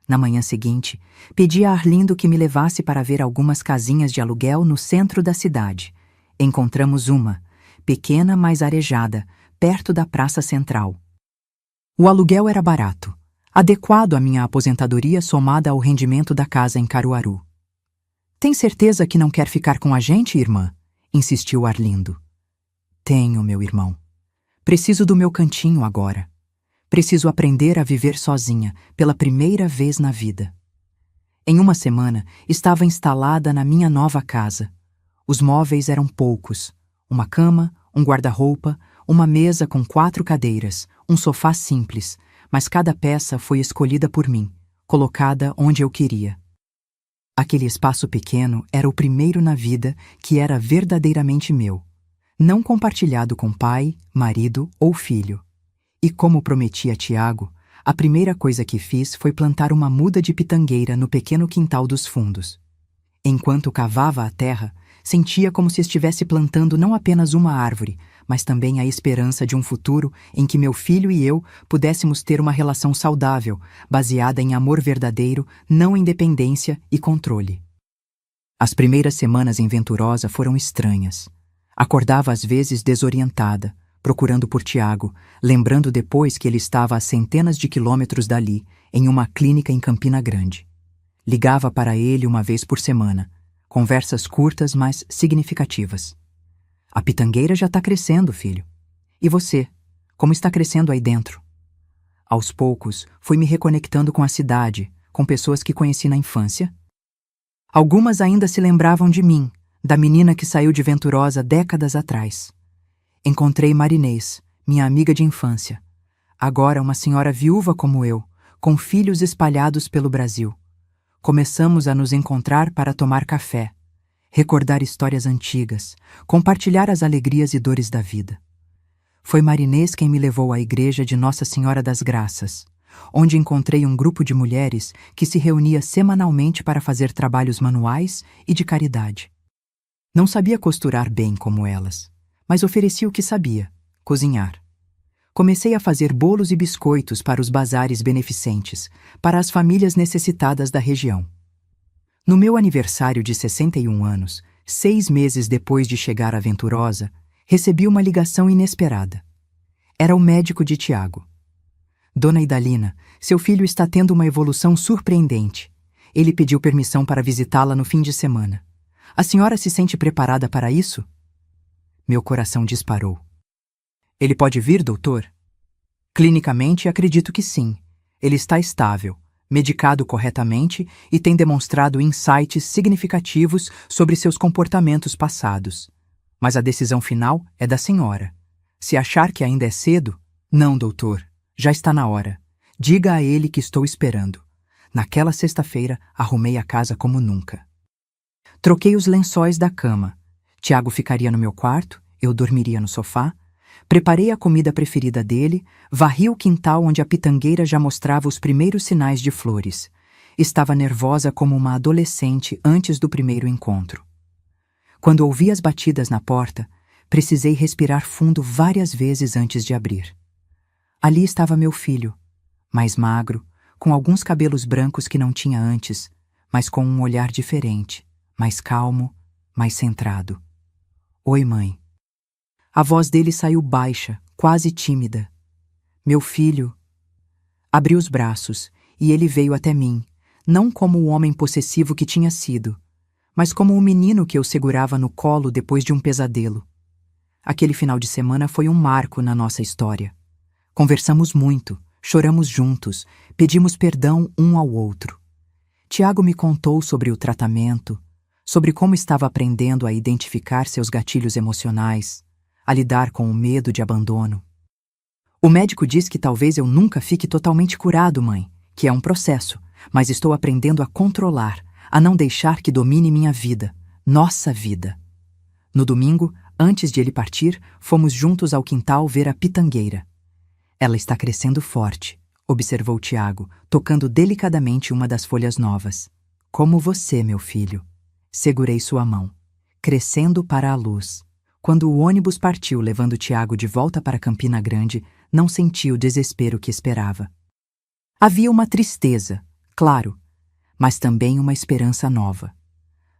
[SPEAKER 1] Na manhã seguinte, pedi a Arlindo que me levasse para ver algumas casinhas de aluguel no centro da cidade. Encontramos uma, pequena mas arejada, perto da praça central. O aluguel era barato, adequado à minha aposentadoria somada ao rendimento da casa em Caruaru. Tem certeza que não quer ficar com a gente, irmã? Insistiu Arlindo. Tenho, meu irmão. Preciso do meu cantinho agora. Preciso aprender a viver sozinha, pela primeira vez na vida. Em uma semana, estava instalada na minha nova casa. Os móveis eram poucos. Uma cama, um guarda-roupa, uma mesa com 4 cadeiras, um sofá simples, mas cada peça foi escolhida por mim, colocada onde eu queria. Aquele espaço pequeno era o primeiro na vida que era verdadeiramente meu, não compartilhado com pai, marido ou filho. E como prometi a Tiago, a primeira coisa que fiz foi plantar uma muda de pitangueira no pequeno quintal dos fundos. Enquanto cavava a terra, sentia como se estivesse plantando não apenas uma árvore, mas também a esperança de um futuro em que meu filho e eu pudéssemos ter uma relação saudável, baseada em amor verdadeiro, não em dependência e controle. As primeiras semanas em Venturosa foram estranhas. Acordava às vezes desorientada, procurando por Tiago, lembrando depois que ele estava a centenas de quilômetros dali, em uma clínica em Campina Grande. Ligava para ele uma vez por semana, conversas curtas, mas significativas. A pitangueira já está crescendo, filho. E você? Como está crescendo aí dentro? Aos poucos, fui me reconectando com a cidade, com pessoas que conheci na infância. Algumas ainda se lembravam de mim, da menina que saiu de Venturosa décadas atrás. Encontrei Marinês, minha amiga de infância. Agora uma senhora viúva como eu, com filhos espalhados pelo Brasil. Começamos a nos encontrar para tomar café, recordar histórias antigas, compartilhar as alegrias e dores da vida. Foi Marinês quem me levou à igreja de Nossa Senhora das Graças, onde encontrei um grupo de mulheres que se reunia semanalmente para fazer trabalhos manuais e de caridade. Não sabia costurar bem como elas, mas ofereci o que sabia, cozinhar. Comecei a fazer bolos e biscoitos para os bazares beneficentes, para as famílias necessitadas da região. No meu aniversário de 61 anos, 6 meses depois de chegar à Venturosa, recebi uma ligação inesperada. Era o médico de Tiago. Dona Idalina, seu filho está tendo uma evolução surpreendente. Ele pediu permissão para visitá-la no fim de semana. A senhora se sente preparada para isso? Meu coração disparou. Ele pode vir, doutor? Clinicamente, acredito que sim. Ele está estável, medicado corretamente e tem demonstrado insights significativos sobre seus comportamentos passados. Mas a decisão final é da senhora. Se achar que ainda é cedo, não, doutor, já está na hora. Diga a ele que estou esperando. Naquela sexta-feira, arrumei a casa como nunca. Troquei os lençóis da cama. Tiago ficaria no meu quarto, eu dormiria no sofá. Preparei a comida preferida dele, varri o quintal onde a pitangueira já mostrava os primeiros sinais de flores. Estava nervosa como uma adolescente antes do primeiro encontro. Quando ouvi as batidas na porta, precisei respirar fundo várias vezes antes de abrir. Ali estava meu filho, mais magro, com alguns cabelos brancos que não tinha antes, mas com um olhar diferente, mais calmo, mais centrado. Oi, mãe. A voz dele saiu baixa, quase tímida. Meu filho. Abri os braços e ele veio até mim, não como o homem possessivo que tinha sido, mas como o menino que eu segurava no colo depois de um pesadelo. Aquele final de semana foi um marco na nossa história. Conversamos muito, choramos juntos, pedimos perdão um ao outro. Tiago me contou sobre o tratamento, sobre como estava aprendendo a identificar seus gatilhos emocionais, a lidar com o medo de abandono. O médico diz que talvez eu nunca fique totalmente curado, mãe, que é um processo, mas estou aprendendo a controlar, a não deixar que domine minha vida, nossa vida. No domingo, antes de ele partir, fomos juntos ao quintal ver a pitangueira. Ela está crescendo forte, observou Tiago, tocando delicadamente uma das folhas novas. Como você, meu filho. Segurei sua mão. Crescendo para a luz. Quando o ônibus partiu levando Tiago de volta para Campina Grande, não senti o desespero que esperava. Havia uma tristeza, claro, mas também uma esperança nova.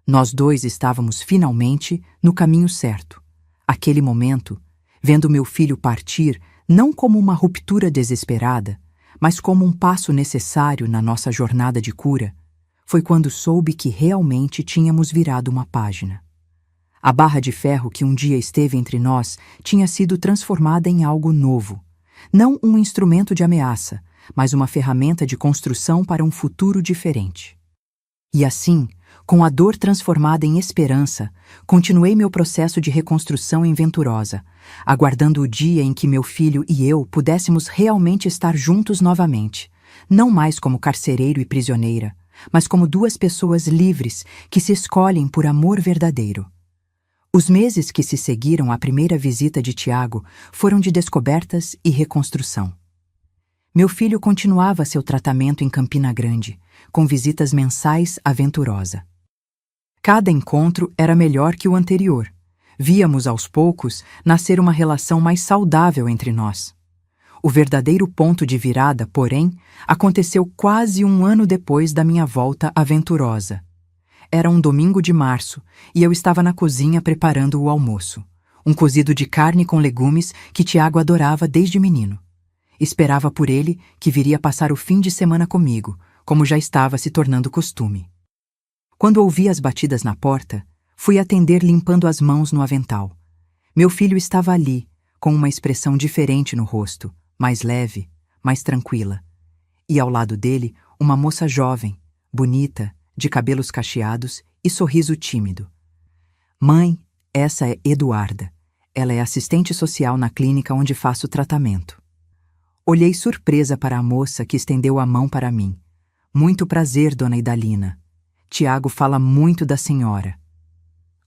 [SPEAKER 1] Nós dois estávamos finalmente no caminho certo. Aquele momento, vendo meu filho partir, não como uma ruptura desesperada, mas como um passo necessário na nossa jornada de cura, foi quando soube que realmente tínhamos virado uma página. A barra de ferro que um dia esteve entre nós tinha sido transformada em algo novo. Não um instrumento de ameaça, mas uma ferramenta de construção para um futuro diferente. E assim, com a dor transformada em esperança, continuei meu processo de reconstrução em Venturosa, aguardando o dia em que meu filho e eu pudéssemos realmente estar juntos novamente, não mais como carcereiro e prisioneira, mas como duas pessoas livres que se escolhem por amor verdadeiro. Os meses que se seguiram à primeira visita de Tiago foram de descobertas e reconstrução. Meu filho continuava seu tratamento em Campina Grande, com visitas mensais à Venturosa. Cada encontro era melhor que o anterior. Víamos aos poucos nascer uma relação mais saudável entre nós. O verdadeiro ponto de virada, porém, aconteceu quase um ano depois da minha volta à Venturosa. Era um domingo de março e eu estava na cozinha preparando o almoço. Um cozido de carne com legumes que Tiago adorava desde menino. Esperava por ele, que viria passar o fim de semana comigo, como já estava se tornando costume. Quando ouvi as batidas na porta, fui atender limpando as mãos no avental. Meu filho estava ali, com uma expressão diferente no rosto, mais leve, mais tranquila. E ao lado dele, uma moça jovem, bonita, de cabelos cacheados e sorriso tímido. Mãe, essa é Eduarda. Ela é assistente social na clínica onde faço tratamento. Olhei surpresa para a moça que estendeu a mão para mim. Muito prazer, dona Idalina. Tiago fala muito da senhora.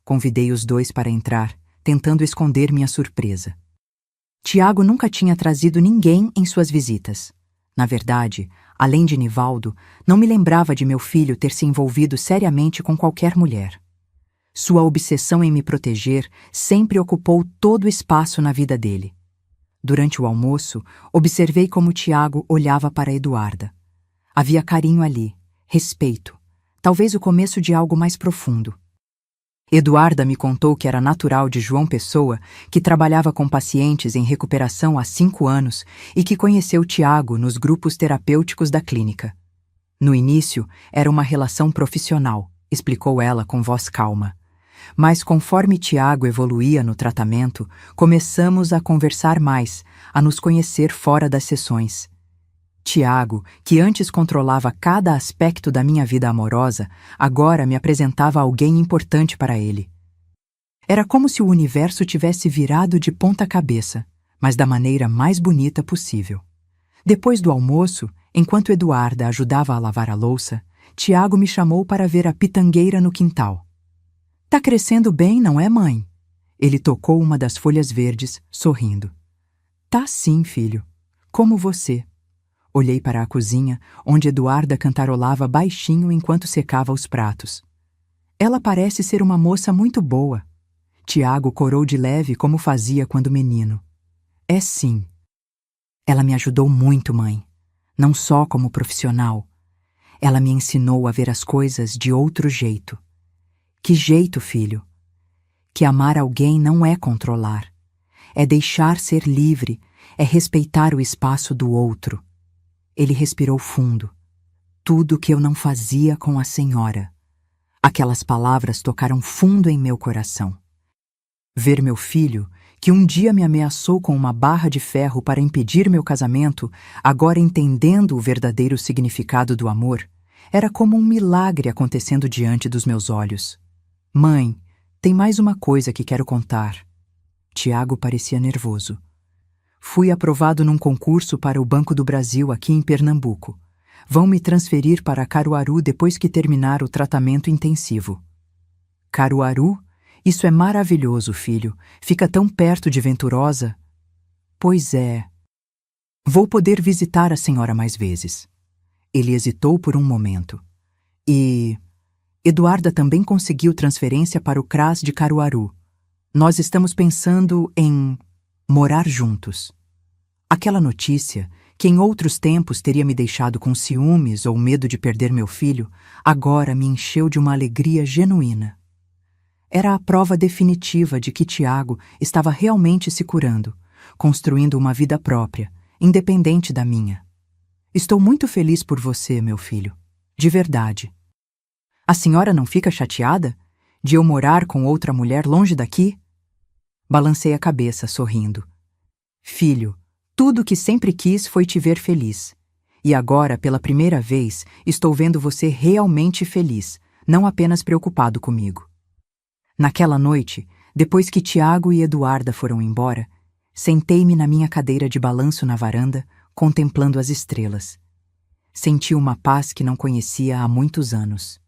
[SPEAKER 1] Convidei os dois para entrar, tentando esconder minha surpresa. Tiago nunca tinha trazido ninguém em suas visitas. Na verdade, além de Nivaldo, não me lembrava de meu filho ter se envolvido seriamente com qualquer mulher. Sua obsessão em me proteger sempre ocupou todo o espaço na vida dele. Durante o almoço, observei como Tiago olhava para Eduarda. Havia carinho ali, respeito, talvez o começo de algo mais profundo. Eduarda me contou que era natural de João Pessoa, que trabalhava com pacientes em recuperação há 5 anos e que conheceu Tiago nos grupos terapêuticos da clínica. No início, era uma relação profissional, explicou ela com voz calma. Mas conforme Tiago evoluía no tratamento, começamos a conversar mais, a nos conhecer fora das sessões. Tiago, que antes controlava cada aspecto da minha vida amorosa, agora me apresentava alguém importante para ele. Era como se o universo tivesse virado de ponta cabeça, mas da maneira mais bonita possível. Depois do almoço, Enquanto Eduarda ajudava a lavar a louça, Tiago me chamou para ver a pitangueira no quintal. Tá crescendo bem, não é, mãe? Ele tocou uma das folhas verdes, sorrindo. Tá sim, filho. Como você. Olhei para a cozinha, onde Eduarda cantarolava baixinho enquanto secava os pratos. Ela parece ser uma moça muito boa. Tiago corou de leve como fazia quando menino. É sim. Ela me ajudou muito, mãe. Não só como profissional. Ela me ensinou a ver as coisas de outro jeito. Que jeito, filho? Que amar alguém não é controlar. É deixar ser livre, é respeitar o espaço do outro. Ele respirou fundo. Tudo que eu não fazia com a senhora. Aquelas palavras tocaram fundo em meu coração. Ver meu filho, que um dia me ameaçou com uma barra de ferro para impedir meu casamento, agora entendendo o verdadeiro significado do amor, era como um milagre acontecendo diante dos meus olhos. Mãe, tem mais uma coisa que quero contar. Tiago parecia nervoso. Fui aprovado num concurso para o Banco do Brasil aqui em Pernambuco. Vão me transferir para Caruaru depois que terminar o tratamento intensivo. Caruaru? Isso é maravilhoso, filho. Fica tão perto de Venturosa. Pois é. Vou poder visitar a senhora mais vezes. Ele hesitou por um momento. E Eduarda também conseguiu transferência para o CRAS de Caruaru. Nós estamos pensando em morar juntos. Aquela notícia, que em outros tempos teria me deixado com ciúmes ou medo de perder meu filho, agora me encheu de uma alegria genuína. Era a prova definitiva de que Tiago estava realmente se curando, construindo uma vida própria, independente da minha. Estou muito feliz por você, meu filho. De verdade. A senhora não fica chateada de eu morar com outra mulher longe daqui? Balancei a cabeça, sorrindo. Filho, tudo o que sempre quis foi te ver feliz. E agora, pela primeira vez, estou vendo você realmente feliz, não apenas preocupado comigo. Naquela noite, depois que Tiago e Eduarda foram embora, sentei-me na minha cadeira de balanço na varanda, contemplando as estrelas. Senti uma paz que não conhecia há muitos anos.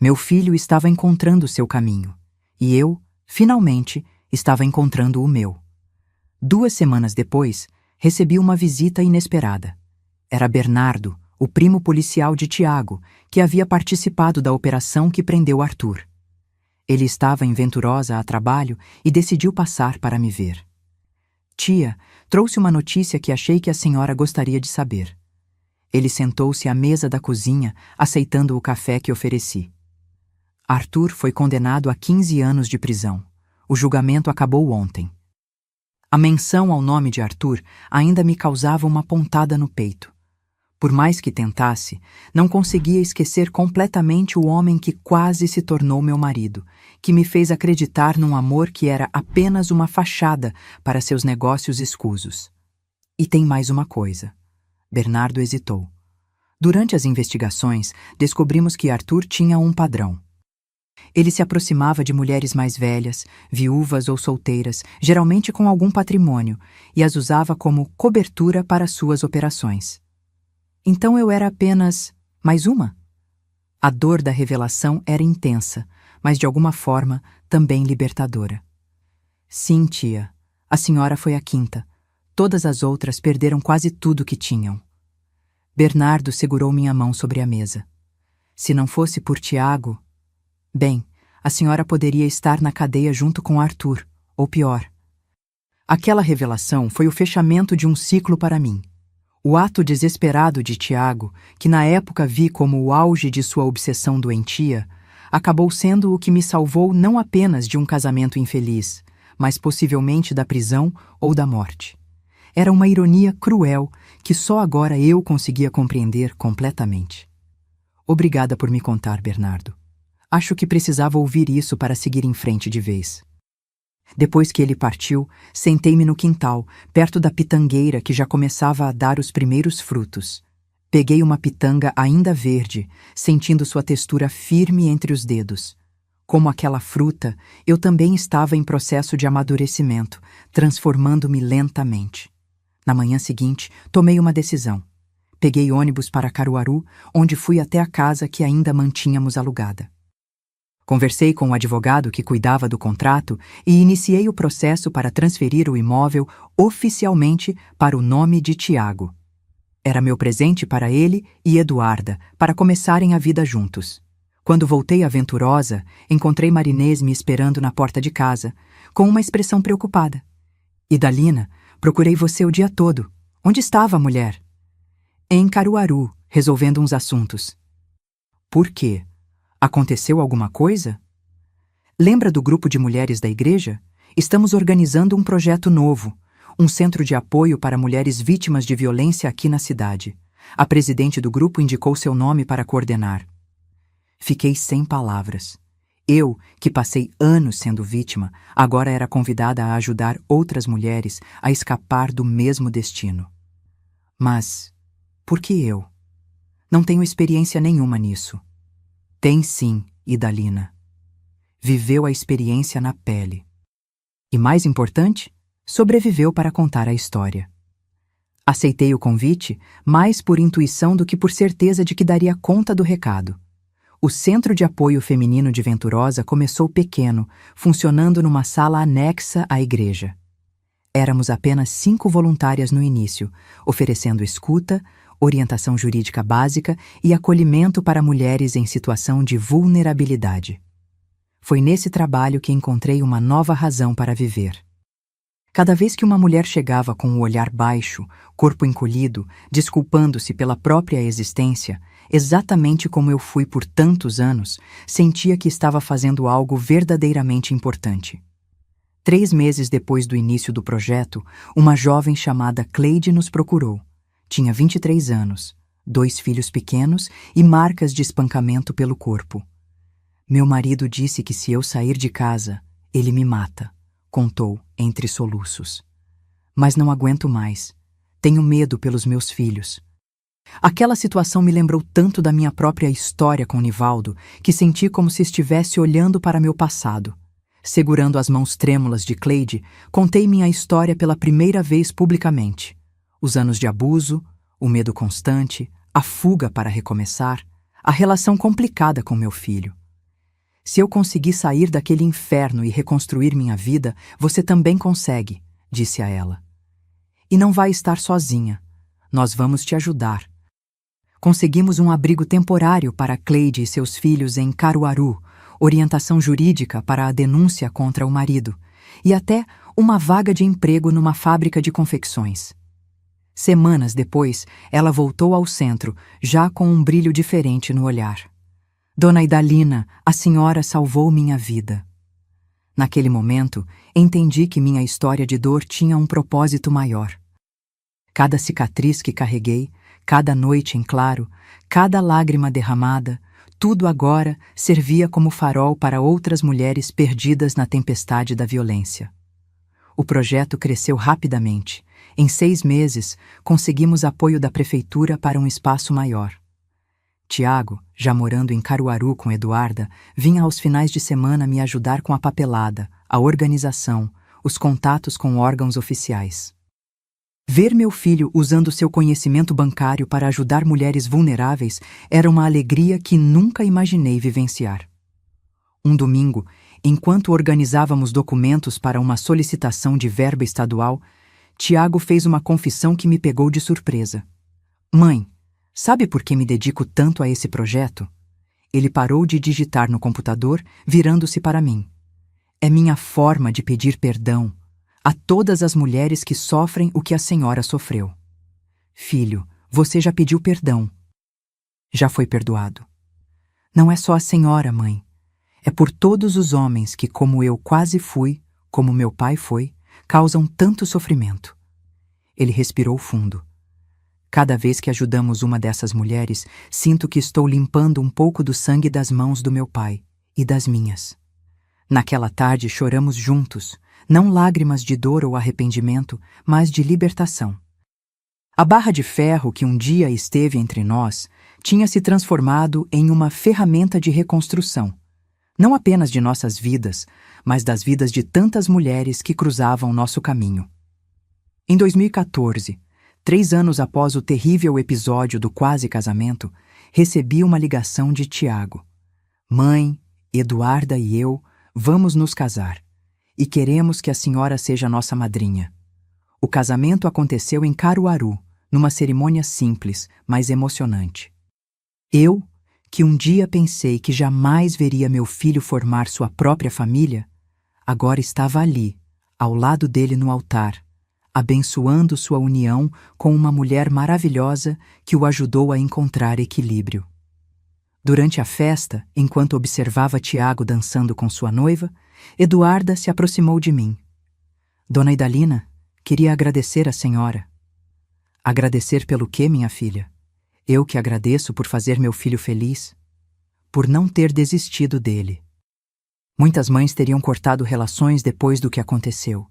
[SPEAKER 1] Meu filho estava encontrando seu caminho, e eu, finalmente, estava encontrando o meu. 2 semanas depois, recebi uma visita inesperada. Era Bernardo, o primo policial de Tiago, que havia participado da operação que prendeu Arthur. Ele estava em Venturosa a trabalho e decidiu passar para me ver. Tia, trouxe uma notícia que achei que a senhora gostaria de saber. Ele sentou-se à mesa da cozinha, aceitando o café que ofereci. Arthur foi condenado a 15 anos de prisão. O julgamento acabou ontem. A menção ao nome de Arthur ainda me causava uma pontada no peito. Por mais que tentasse, não conseguia esquecer completamente o homem que quase se tornou meu marido, que me fez acreditar num amor que era apenas uma fachada para seus negócios escusos. E tem mais uma coisa. Bernardo hesitou. Durante as investigações, descobrimos que Arthur tinha um padrão. Ele se aproximava de mulheres mais velhas, viúvas ou solteiras, geralmente com algum patrimônio, e as usava como cobertura para suas operações. Então eu era apenas mais uma? A dor da revelação era intensa, mas de alguma forma também libertadora. Sim, tia, a senhora foi a quinta. Todas as outras perderam quase tudo que tinham. Bernardo segurou minha mão sobre a mesa. Se não fosse por Tiago... Bem, a senhora poderia estar na cadeia junto com Arthur, ou pior. Aquela revelação foi o fechamento de um ciclo para mim. O ato desesperado de Tiago, que na época vi como o auge de sua obsessão doentia, acabou sendo o que me salvou não apenas de um casamento infeliz, mas possivelmente da prisão ou da morte. Era uma ironia cruel que só agora eu conseguia compreender completamente. Obrigada por me contar, Bernardo. Acho que precisava ouvir isso para seguir em frente de vez. Depois que ele partiu, sentei-me no quintal, perto da pitangueira que já começava a dar os primeiros frutos. Peguei uma pitanga ainda verde, sentindo sua textura firme entre os dedos. Como aquela fruta, eu também estava em processo de amadurecimento, transformando-me lentamente. Na manhã seguinte, tomei uma decisão. peguei ônibus para Caruaru, onde fui até a casa que ainda mantínhamos alugada. Conversei com o advogado que cuidava do contrato e iniciei o processo para transferir o imóvel oficialmente para o nome de Tiago. Era meu presente para ele e Eduarda, para começarem a vida juntos. Quando voltei à Venturosa, encontrei Marinês me esperando na porta de casa, com uma expressão preocupada. Idalina, procurei você o dia todo. Onde estava a mulher? Em Caruaru, resolvendo uns assuntos. Por quê? Aconteceu alguma coisa? Lembra do grupo de mulheres da igreja? Estamos organizando um projeto novo, um centro de apoio para mulheres vítimas de violência aqui na cidade. A presidente do grupo indicou seu nome para coordenar. Fiquei sem palavras. Eu, que passei anos sendo vítima, agora era convidada a ajudar outras mulheres a escapar do mesmo destino. Mas por que eu? Não tenho experiência nenhuma nisso. Tem sim, Idalina. Viveu a experiência na pele. E mais importante, sobreviveu para contar a história. Aceitei o convite mais por intuição do que por certeza de que daria conta do recado. O Centro de Apoio Feminino de Venturosa começou pequeno, funcionando numa sala anexa à igreja. Éramos apenas 5 voluntárias no início, oferecendo escuta, orientação jurídica básica e acolhimento para mulheres em situação de vulnerabilidade. Foi nesse trabalho que encontrei uma nova razão para viver. Cada vez que uma mulher chegava com o olhar baixo, corpo encolhido, desculpando-se pela própria existência, exatamente como eu fui por tantos anos, sentia que estava fazendo algo verdadeiramente importante. 3 meses depois do início do projeto, uma jovem chamada Cleide nos procurou. Tinha 23 anos, 2 filhos pequenos e marcas de espancamento pelo corpo. Meu marido disse que se eu sair de casa, ele me mata, contou entre soluços. Mas não aguento mais. Tenho medo pelos meus filhos. Aquela situação me lembrou tanto da minha própria história com Nivaldo que senti como se estivesse olhando para meu passado. Segurando as mãos trêmulas de Cleide, contei minha história pela primeira vez publicamente. Os anos de abuso, o medo constante, a fuga para recomeçar, a relação complicada com meu filho. Se eu conseguir sair daquele inferno e reconstruir minha vida, você também consegue, disse a ela. E não vai estar sozinha. Nós vamos te ajudar. Conseguimos um abrigo temporário para Cleide e seus filhos em Caruaru, orientação jurídica para a denúncia contra o marido, e até uma vaga de emprego numa fábrica de confecções. Semanas depois, ela voltou ao centro, já com um brilho diferente no olhar. Dona Idalina, a senhora salvou minha vida. Naquele momento, entendi que minha história de dor tinha um propósito maior. Cada cicatriz que carreguei, cada noite em claro, cada lágrima derramada, tudo agora servia como farol para outras mulheres perdidas na tempestade da violência. O projeto cresceu rapidamente. Em 6 meses, conseguimos apoio da prefeitura para um espaço maior. Tiago, já morando em Caruaru com Eduarda, vinha aos finais de semana me ajudar com a papelada, a organização, os contatos com órgãos oficiais. Ver meu filho usando seu conhecimento bancário para ajudar mulheres vulneráveis era uma alegria que nunca imaginei vivenciar. Um domingo, enquanto organizávamos documentos para uma solicitação de verba estadual, Tiago fez uma confissão que me pegou de surpresa. Mãe, sabe por que me dedico tanto a esse projeto? Ele parou de digitar no computador, virando-se para mim. É minha forma de pedir perdão a todas as mulheres que sofrem o que a senhora sofreu. Filho, você já pediu perdão. Já foi perdoado. Não é só a senhora, mãe. É por todos os homens que, como eu quase fui, como meu pai foi, causam tanto sofrimento. Ele respirou fundo. Cada vez que ajudamos uma dessas mulheres, sinto que estou limpando um pouco do sangue das mãos do meu pai e das minhas. Naquela tarde choramos juntos, não lágrimas de dor ou arrependimento, mas de libertação. A barra de ferro que um dia esteve entre nós tinha se transformado em uma ferramenta de reconstrução, não apenas de nossas vidas, mas das vidas de tantas mulheres que cruzavam nosso caminho. Em 2014, 3 anos após o terrível episódio do quase casamento, recebi uma ligação de Tiago. Mãe, Eduarda e eu vamos nos casar e queremos que a senhora seja nossa madrinha. O casamento aconteceu em Caruaru, numa cerimônia simples, mas emocionante. Eu, que um dia pensei que jamais veria meu filho formar sua própria família, agora estava ali, ao lado dele no altar, abençoando sua união com uma mulher maravilhosa que o ajudou a encontrar equilíbrio. Durante a festa, enquanto observava Tiago dançando com sua noiva, Eduarda se aproximou de mim. Dona Idalina, queria agradecer à senhora. Agradecer pelo quê, minha filha? Eu que agradeço por fazer meu filho feliz, por não ter desistido dele. Muitas mães teriam cortado relações depois do que aconteceu.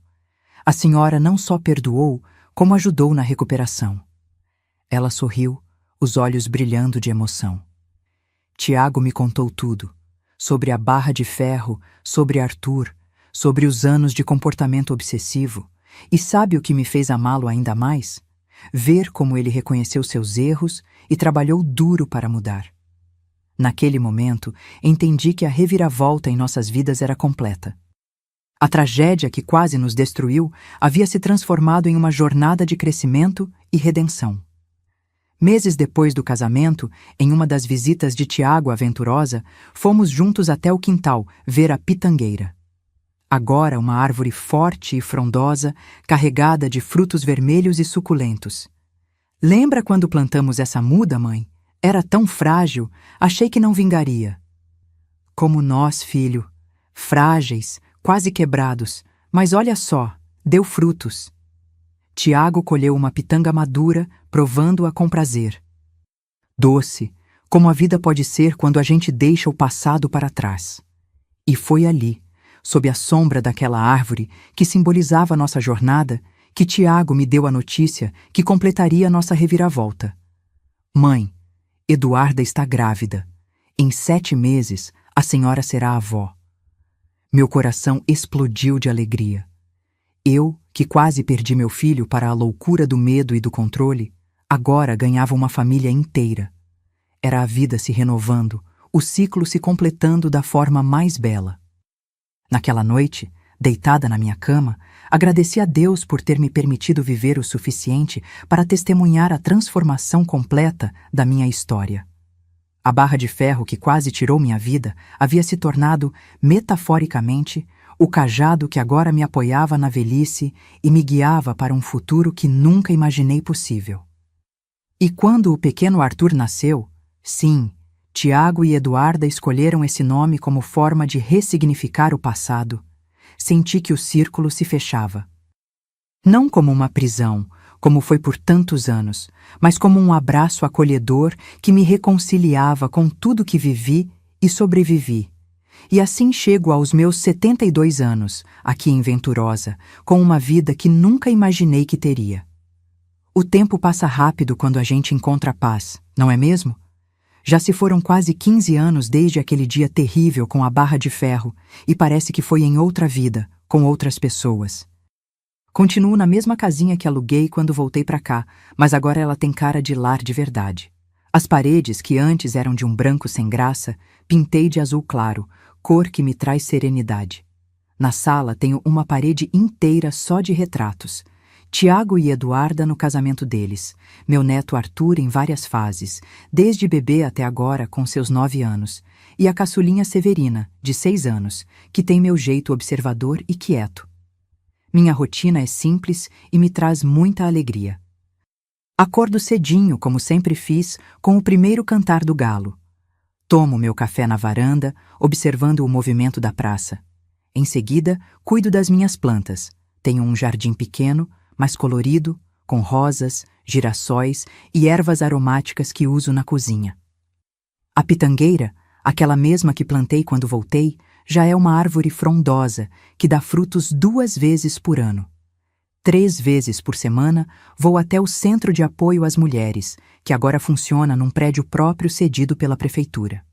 [SPEAKER 1] A senhora não só perdoou, como ajudou na recuperação. Ela sorriu, os olhos brilhando de emoção. Tiago me contou tudo, sobre a barra de ferro, sobre Arthur, sobre os anos de comportamento obsessivo, e sabe o que me fez amá-lo ainda mais? Ver como ele reconheceu seus erros e trabalhou duro para mudar. Naquele momento, entendi que a reviravolta em nossas vidas era completa. A tragédia que quase nos destruiu havia se transformado em uma jornada de crescimento e redenção. Meses depois do casamento, em uma das visitas de Tiago à Venturosa, fomos juntos até o quintal ver a pitangueira. Agora uma árvore forte e frondosa, carregada de frutos vermelhos e suculentos. Lembra quando plantamos essa muda, mãe? Era tão frágil, achei que não vingaria. Como nós, filho, frágeis, quase quebrados, mas olha só, deu frutos. Tiago colheu uma pitanga madura, provando-a com prazer. Doce, como a vida pode ser quando a gente deixa o passado para trás. E foi ali, sob a sombra daquela árvore que simbolizava nossa jornada, que Tiago me deu a notícia que completaria nossa reviravolta. Mãe, Eduarda está grávida. Em 7 meses, a senhora será avó. Meu coração explodiu de alegria. Eu, que quase perdi meu filho para a loucura do medo e do controle, agora ganhava uma família inteira. Era a vida se renovando, o ciclo se completando da forma mais bela. Naquela noite, deitada na minha cama, agradeci a Deus por ter me permitido viver o suficiente para testemunhar a transformação completa da minha história. A barra de ferro que quase tirou minha vida havia se tornado, metaforicamente, o cajado que agora me apoiava na velhice e me guiava para um futuro que nunca imaginei possível. E quando o pequeno Arthur nasceu, sim, Tiago e Eduarda escolheram esse nome como forma de ressignificar o passado. Senti que o círculo se fechava. Não como uma prisão, como foi por tantos anos, mas como um abraço acolhedor que me reconciliava com tudo que vivi e sobrevivi. E assim chego aos meus 72 anos, aqui em Venturosa, com uma vida que nunca imaginei que teria. O tempo passa rápido quando a gente encontra paz, não é mesmo? Já se foram quase 15 anos desde aquele dia terrível com a barra de ferro, e parece que foi em outra vida, com outras pessoas. Continuo na mesma casinha que aluguei quando voltei para cá, mas agora ela tem cara de lar de verdade. As paredes, que antes eram de um branco sem graça, pintei de azul claro, cor que me traz serenidade. Na sala tenho uma parede inteira só de retratos. Tiago e Eduarda no casamento deles, meu neto Arthur em várias fases, desde bebê até agora com seus 9 anos, e a caçulinha Severina, de 6 anos, que tem meu jeito observador e quieto. Minha rotina é simples e me traz muita alegria. Acordo cedinho, como sempre fiz, com o primeiro cantar do galo. Tomo meu café na varanda, observando o movimento da praça. Em seguida, cuido das minhas plantas. Tenho um jardim pequeno, mas colorido, com rosas, girassóis e ervas aromáticas que uso na cozinha. A pitangueira, aquela mesma que plantei quando voltei, já é uma árvore frondosa que dá frutos 2 vezes por ano. 3 vezes por semana vou até o Centro de Apoio às Mulheres, que agora funciona num prédio próprio cedido pela prefeitura.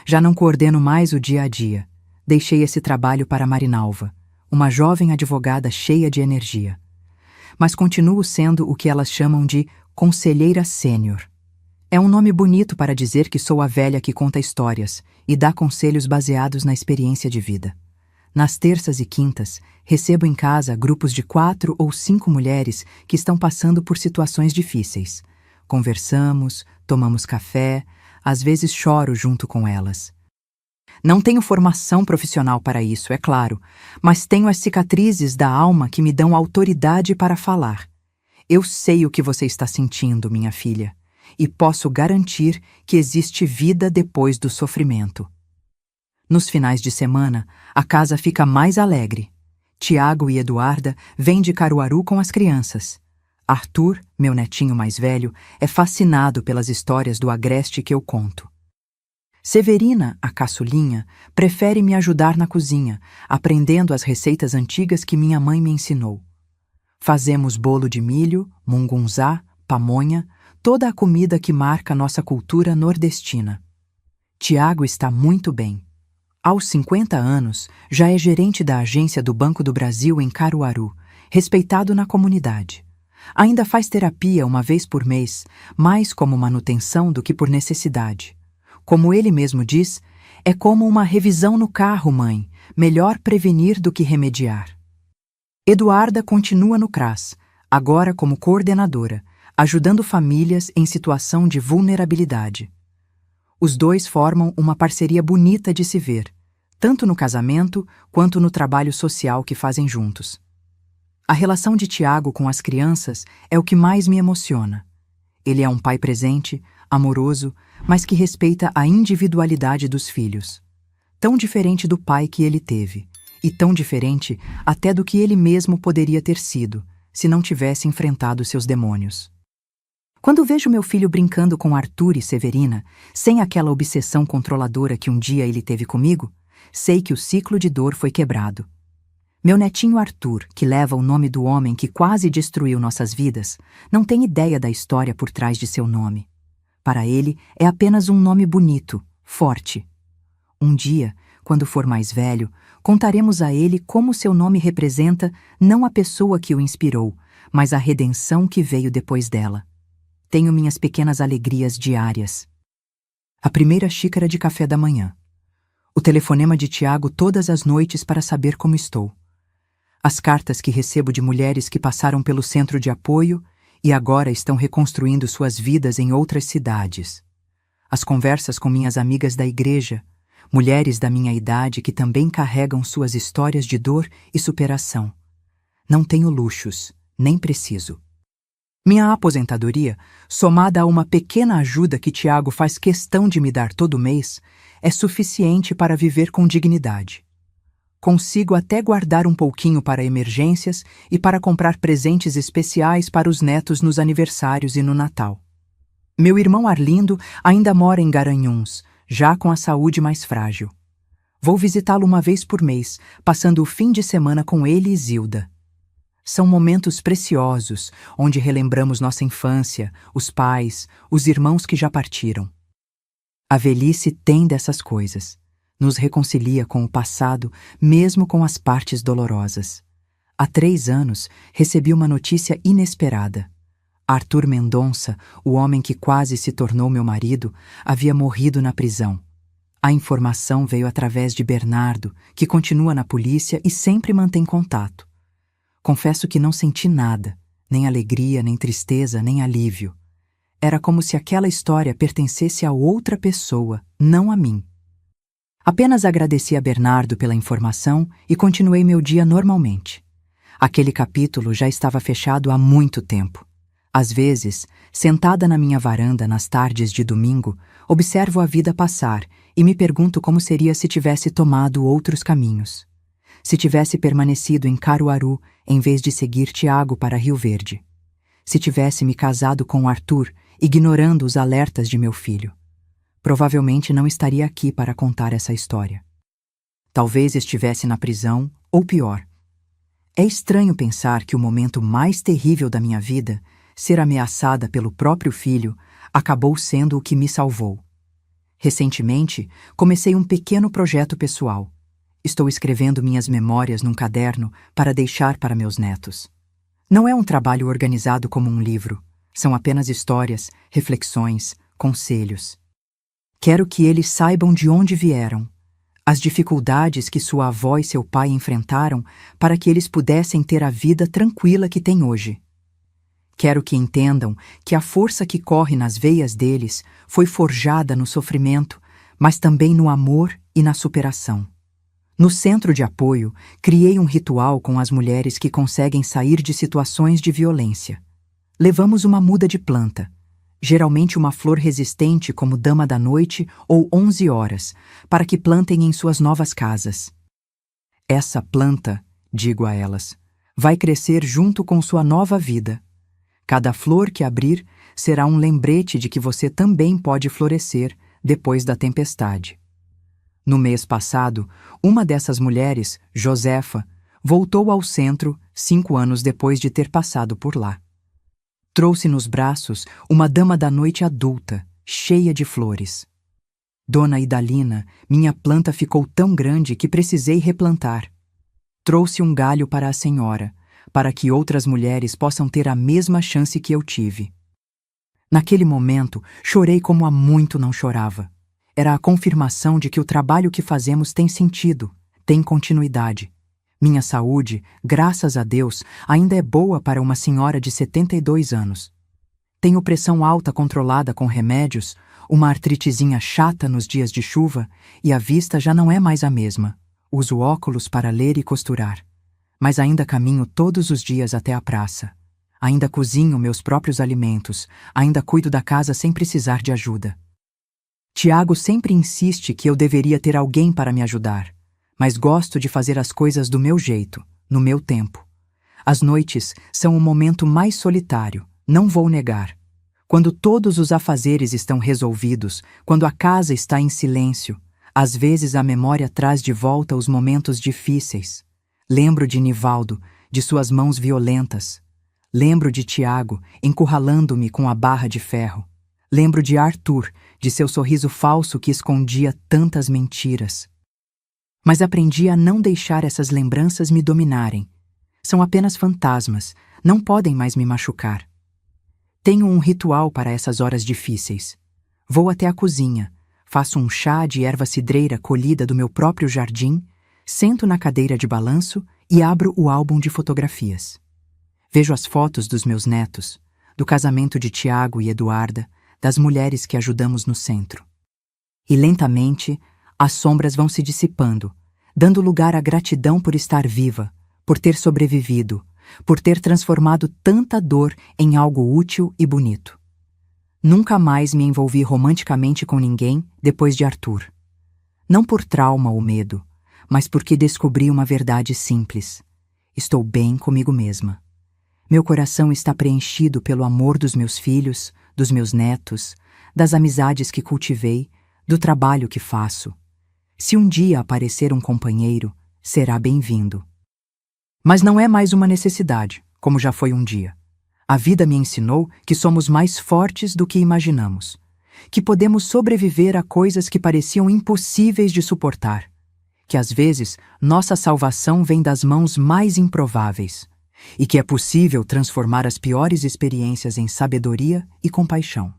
[SPEAKER 1] Já não coordeno mais o dia a dia. Deixei esse trabalho para Marinalva, uma jovem advogada cheia de energia. mas continuo sendo o que elas chamam de conselheira sênior. É um nome bonito para dizer que sou a velha que conta histórias e dá conselhos baseados na experiência de vida. Nas terças e quintas, recebo em casa grupos de 4 ou 5 mulheres que estão passando por situações difíceis. Conversamos, tomamos café, às vezes choro junto com elas. Não tenho formação profissional para isso, é claro, mas tenho as cicatrizes da alma que me dão autoridade para falar. Eu sei o que você está sentindo, minha filha, e posso garantir que existe vida depois do sofrimento. Nos finais de semana, a casa fica mais alegre. Tiago e Eduarda vêm de Caruaru com as crianças. Arthur, meu netinho mais velho, é fascinado pelas histórias do Agreste que eu conto. Severina, a caçulinha, prefere me ajudar na cozinha, aprendendo as receitas antigas que minha mãe me ensinou. Fazemos bolo de milho, mungunzá, pamonha, toda a comida que marca nossa cultura nordestina. Tiago está muito bem. Aos 50 anos, já é gerente da agência do Banco do Brasil em Caruaru, respeitado na comunidade. Ainda faz terapia uma vez por mês, mais como manutenção do que por necessidade. Como ele mesmo diz, é como uma revisão no carro, mãe, melhor prevenir do que remediar. Eduarda continua no CRAS, agora como coordenadora, ajudando famílias em situação de vulnerabilidade. Os dois formam uma parceria bonita de se ver, tanto no casamento quanto no trabalho social que fazem juntos. A relação de Tiago com as crianças é o que mais me emociona. Ele é um pai presente, amoroso, mas que respeita a individualidade dos filhos. Tão diferente do pai que ele teve, e tão diferente até do que ele mesmo poderia ter sido, se não tivesse enfrentado seus demônios. Quando vejo meu filho brincando com Arthur e Severina, sem aquela obsessão controladora que um dia ele teve comigo, sei que o ciclo de dor foi quebrado. Meu netinho Arthur, que leva o nome do homem que quase destruiu nossas vidas, não tem ideia da história por trás de seu nome. Para ele, é apenas um nome bonito, forte. Um dia, quando for mais velho, contaremos a ele como seu nome representa não a pessoa que o inspirou, mas a redenção que veio depois dela. Tenho minhas pequenas alegrias diárias. A primeira xícara de café da manhã. O telefonema de Tiago todas as noites para saber como estou. As cartas que recebo de mulheres que passaram pelo centro de apoio e agora estão reconstruindo suas vidas em outras cidades. As conversas com minhas amigas da igreja, mulheres da minha idade que também carregam suas histórias de dor e superação. Não tenho luxos, nem preciso. Minha aposentadoria, somada a uma pequena ajuda que Tiago faz questão de me dar todo mês, é suficiente para viver com dignidade. Consigo até guardar um pouquinho para emergências e para comprar presentes especiais para os netos nos aniversários e no Natal. Meu irmão Arlindo ainda mora em Garanhuns, já com a saúde mais frágil. Vou visitá-lo uma vez por mês, passando o fim de semana com ele e Zilda. São momentos preciosos, onde relembramos nossa infância, os pais, os irmãos que já partiram. A velhice tem dessas coisas. Nos reconcilia com o passado, mesmo com as partes dolorosas. Há 3 anos, recebi uma notícia inesperada. Arthur Mendonça, o homem que quase se tornou meu marido, havia morrido na prisão. A informação veio através de Bernardo, que continua na polícia e sempre mantém contato. Confesso que não senti nada, nem alegria, nem tristeza, nem alívio. Era como se aquela história pertencesse a outra pessoa, não a mim. Apenas agradeci a Bernardo pela informação e continuei meu dia normalmente. Aquele capítulo já estava fechado há muito tempo. Às vezes, sentada na minha varanda nas tardes de domingo, observo a vida passar e me pergunto como seria se tivesse tomado outros caminhos. Se tivesse permanecido em Caruaru em vez de seguir Tiago para Rio Verde. Se tivesse me casado com Arthur, ignorando os alertas de meu filho. Provavelmente não estaria aqui para contar essa história. Talvez estivesse na prisão, ou pior. É estranho pensar que o momento mais terrível da minha vida, ser ameaçada pelo próprio filho, acabou sendo o que me salvou. Recentemente, comecei um pequeno projeto pessoal. Estou escrevendo minhas memórias num caderno para deixar para meus netos. Não é um trabalho organizado como um livro. São apenas histórias, reflexões, conselhos. Quero que eles saibam de onde vieram, as dificuldades que sua avó e seu pai enfrentaram para que eles pudessem ter a vida tranquila que têm hoje. Quero que entendam que a força que corre nas veias deles foi forjada no sofrimento, mas também no amor e na superação. No centro de apoio, criei um ritual com as mulheres que conseguem sair de situações de violência. Levamos uma muda de planta, geralmente uma flor resistente como dama da noite ou 11 horas, para que plantem em suas novas casas. Essa planta, digo a elas, vai crescer junto com sua nova vida. Cada flor que abrir será um lembrete de que você também pode florescer depois da tempestade. No mês passado, uma dessas mulheres, Josefa, voltou ao centro 5 anos depois de ter passado por lá. Trouxe nos braços uma dama da noite adulta, cheia de flores. Dona Idalina, minha planta ficou tão grande que precisei replantar. Trouxe um galho para a senhora, para que outras mulheres possam ter a mesma chance que eu tive. Naquele momento, chorei como há muito não chorava. Era a confirmação de que o trabalho que fazemos tem sentido, tem continuidade. Minha saúde, graças a Deus, ainda é boa para uma senhora de 72 anos. Tenho pressão alta controlada com remédios, uma artritezinha chata nos dias de chuva e a vista já não é mais a mesma. Uso óculos para ler e costurar. Mas ainda caminho todos os dias até a praça. Ainda cozinho meus próprios alimentos, ainda cuido da casa sem precisar de ajuda. Tiago sempre insiste que eu deveria ter alguém para me ajudar, mas gosto de fazer as coisas do meu jeito, no meu tempo. As noites são o momento mais solitário, não vou negar. Quando todos os afazeres estão resolvidos, quando a casa está em silêncio, às vezes a memória traz de volta os momentos difíceis. Lembro de Nivaldo, de suas mãos violentas. Lembro de Tiago, encurralando-me com a barra de ferro. Lembro de Arthur, de seu sorriso falso que escondia tantas mentiras. Mas aprendi a não deixar essas lembranças me dominarem. São apenas fantasmas, não podem mais me machucar. Tenho um ritual para essas horas difíceis. Vou até a cozinha, faço um chá de erva cidreira colhida do meu próprio jardim, sento na cadeira de balanço e abro o álbum de fotografias. Vejo as fotos dos meus netos, do casamento de Tiago e Eduarda, das mulheres que ajudamos no centro. E lentamente, as sombras vão se dissipando, dando lugar à gratidão por estar viva, por ter sobrevivido, por ter transformado tanta dor em algo útil e bonito. Nunca mais me envolvi romanticamente com ninguém depois de Arthur. Não por trauma ou medo, mas porque descobri uma verdade simples. Estou bem comigo mesma. Meu coração está preenchido pelo amor dos meus filhos, dos meus netos, das amizades que cultivei, do trabalho que faço. Se um dia aparecer um companheiro, será bem-vindo. Mas não é mais uma necessidade, como já foi um dia. A vida me ensinou que somos mais fortes do que imaginamos, que podemos sobreviver a coisas que pareciam impossíveis de suportar, que às vezes nossa salvação vem das mãos mais improváveis, e que é possível transformar as piores experiências em sabedoria e compaixão.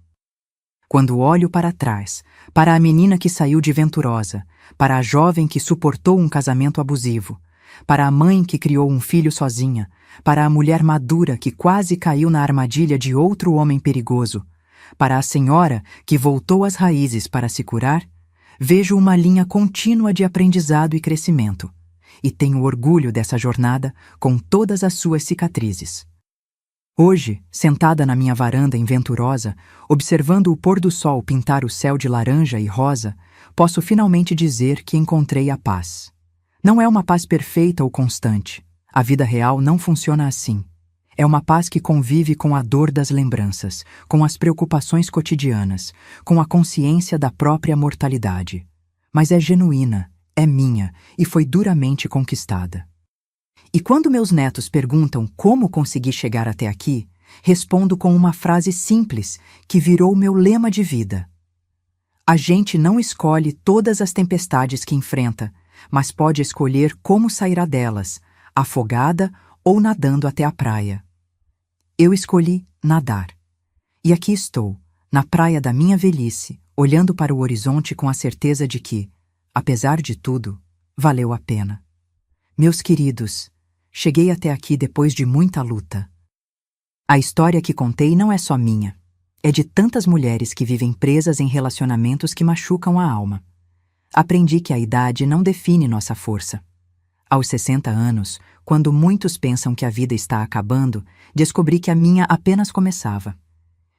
[SPEAKER 1] Quando olho para trás, para a menina que saiu de Venturosa, para a jovem que suportou um casamento abusivo, para a mãe que criou um filho sozinha, para a mulher madura que quase caiu na armadilha de outro homem perigoso, para a senhora que voltou às raízes para se curar, vejo uma linha contínua de aprendizado e crescimento, e tenho orgulho dessa jornada com todas as suas cicatrizes. Hoje, sentada na minha varanda em Venturosa, observando o pôr do sol pintar o céu de laranja e rosa, posso finalmente dizer que encontrei a paz. Não é uma paz perfeita ou constante. A vida real não funciona assim. É uma paz que convive com a dor das lembranças, com as preocupações cotidianas, com a consciência da própria mortalidade. Mas é genuína, é minha e foi duramente conquistada. E quando meus netos perguntam como consegui chegar até aqui, respondo com uma frase simples que virou meu lema de vida. A gente não escolhe todas as tempestades que enfrenta, mas pode escolher como sairá delas, afogada ou nadando até a praia. Eu escolhi nadar. E aqui estou, na praia da minha velhice, olhando para o horizonte com a certeza de que, apesar de tudo, valeu a pena. Meus queridos, cheguei até aqui depois de muita luta. A história que contei não é só minha. É de tantas mulheres que vivem presas em relacionamentos que machucam a alma. Aprendi que a idade não define nossa força. Aos 60 anos, quando muitos pensam que a vida está acabando, descobri que a minha apenas começava.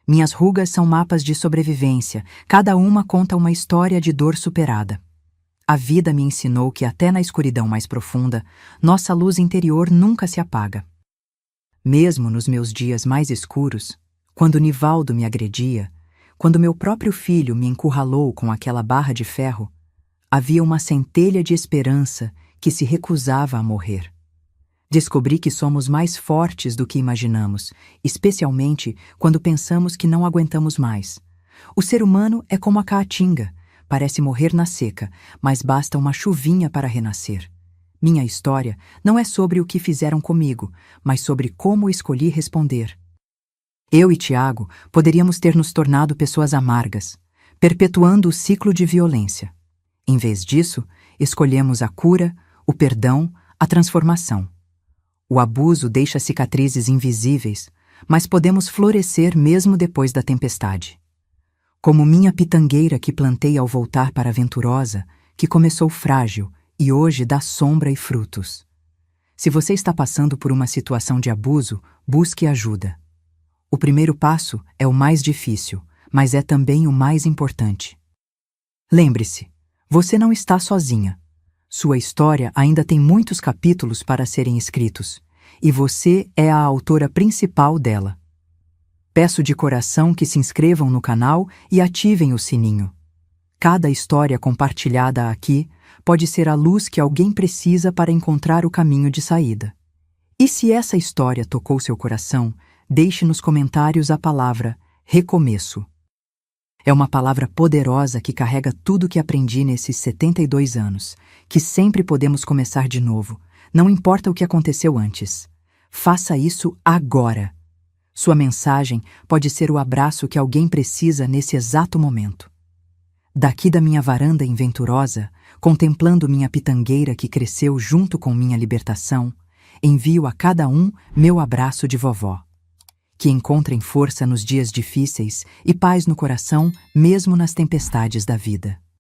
[SPEAKER 1] Minhas rugas são mapas de sobrevivência, cada uma conta uma história de dor superada. A vida me ensinou que até na escuridão mais profunda, nossa luz interior nunca se apaga. Mesmo nos meus dias mais escuros, quando Nivaldo me agredia, quando meu próprio filho me encurralou com aquela barra de ferro, havia uma centelha de esperança que se recusava a morrer. Descobri que somos mais fortes do que imaginamos, especialmente quando pensamos que não aguentamos mais. O ser humano é como a caatinga, parece morrer na seca, mas basta uma chuvinha para renascer. Minha história não é sobre o que fizeram comigo, mas sobre como escolhi responder. Eu e Tiago poderíamos ter nos tornado pessoas amargas, perpetuando o ciclo de violência. Em vez disso, escolhemos a cura, o perdão, a transformação. O abuso deixa cicatrizes invisíveis, mas podemos florescer mesmo depois da tempestade. Como minha pitangueira que plantei ao voltar para a Venturosa, que começou frágil e hoje dá sombra e frutos. Se você está passando por uma situação de abuso, busque ajuda. O primeiro passo é o mais difícil, mas é também o mais importante. Lembre-se, você não está sozinha. Sua história ainda tem muitos capítulos para serem escritos, e você é a autora principal dela. Peço de coração que se inscrevam no canal e ativem o sininho. Cada história compartilhada aqui pode ser a luz que alguém precisa para encontrar o caminho de saída. E se essa história tocou seu coração, deixe nos comentários a palavra recomeço. É uma palavra poderosa que carrega tudo que aprendi nesses 72 anos, que sempre podemos começar de novo, não importa o que aconteceu antes. Faça isso agora. Sua mensagem pode ser o abraço que alguém precisa nesse exato momento. Daqui da minha varanda em Venturosa, contemplando minha pitangueira que cresceu junto com minha libertação, envio a cada um meu abraço de vovó. Que encontrem força nos dias difíceis e paz no coração, mesmo nas tempestades da vida.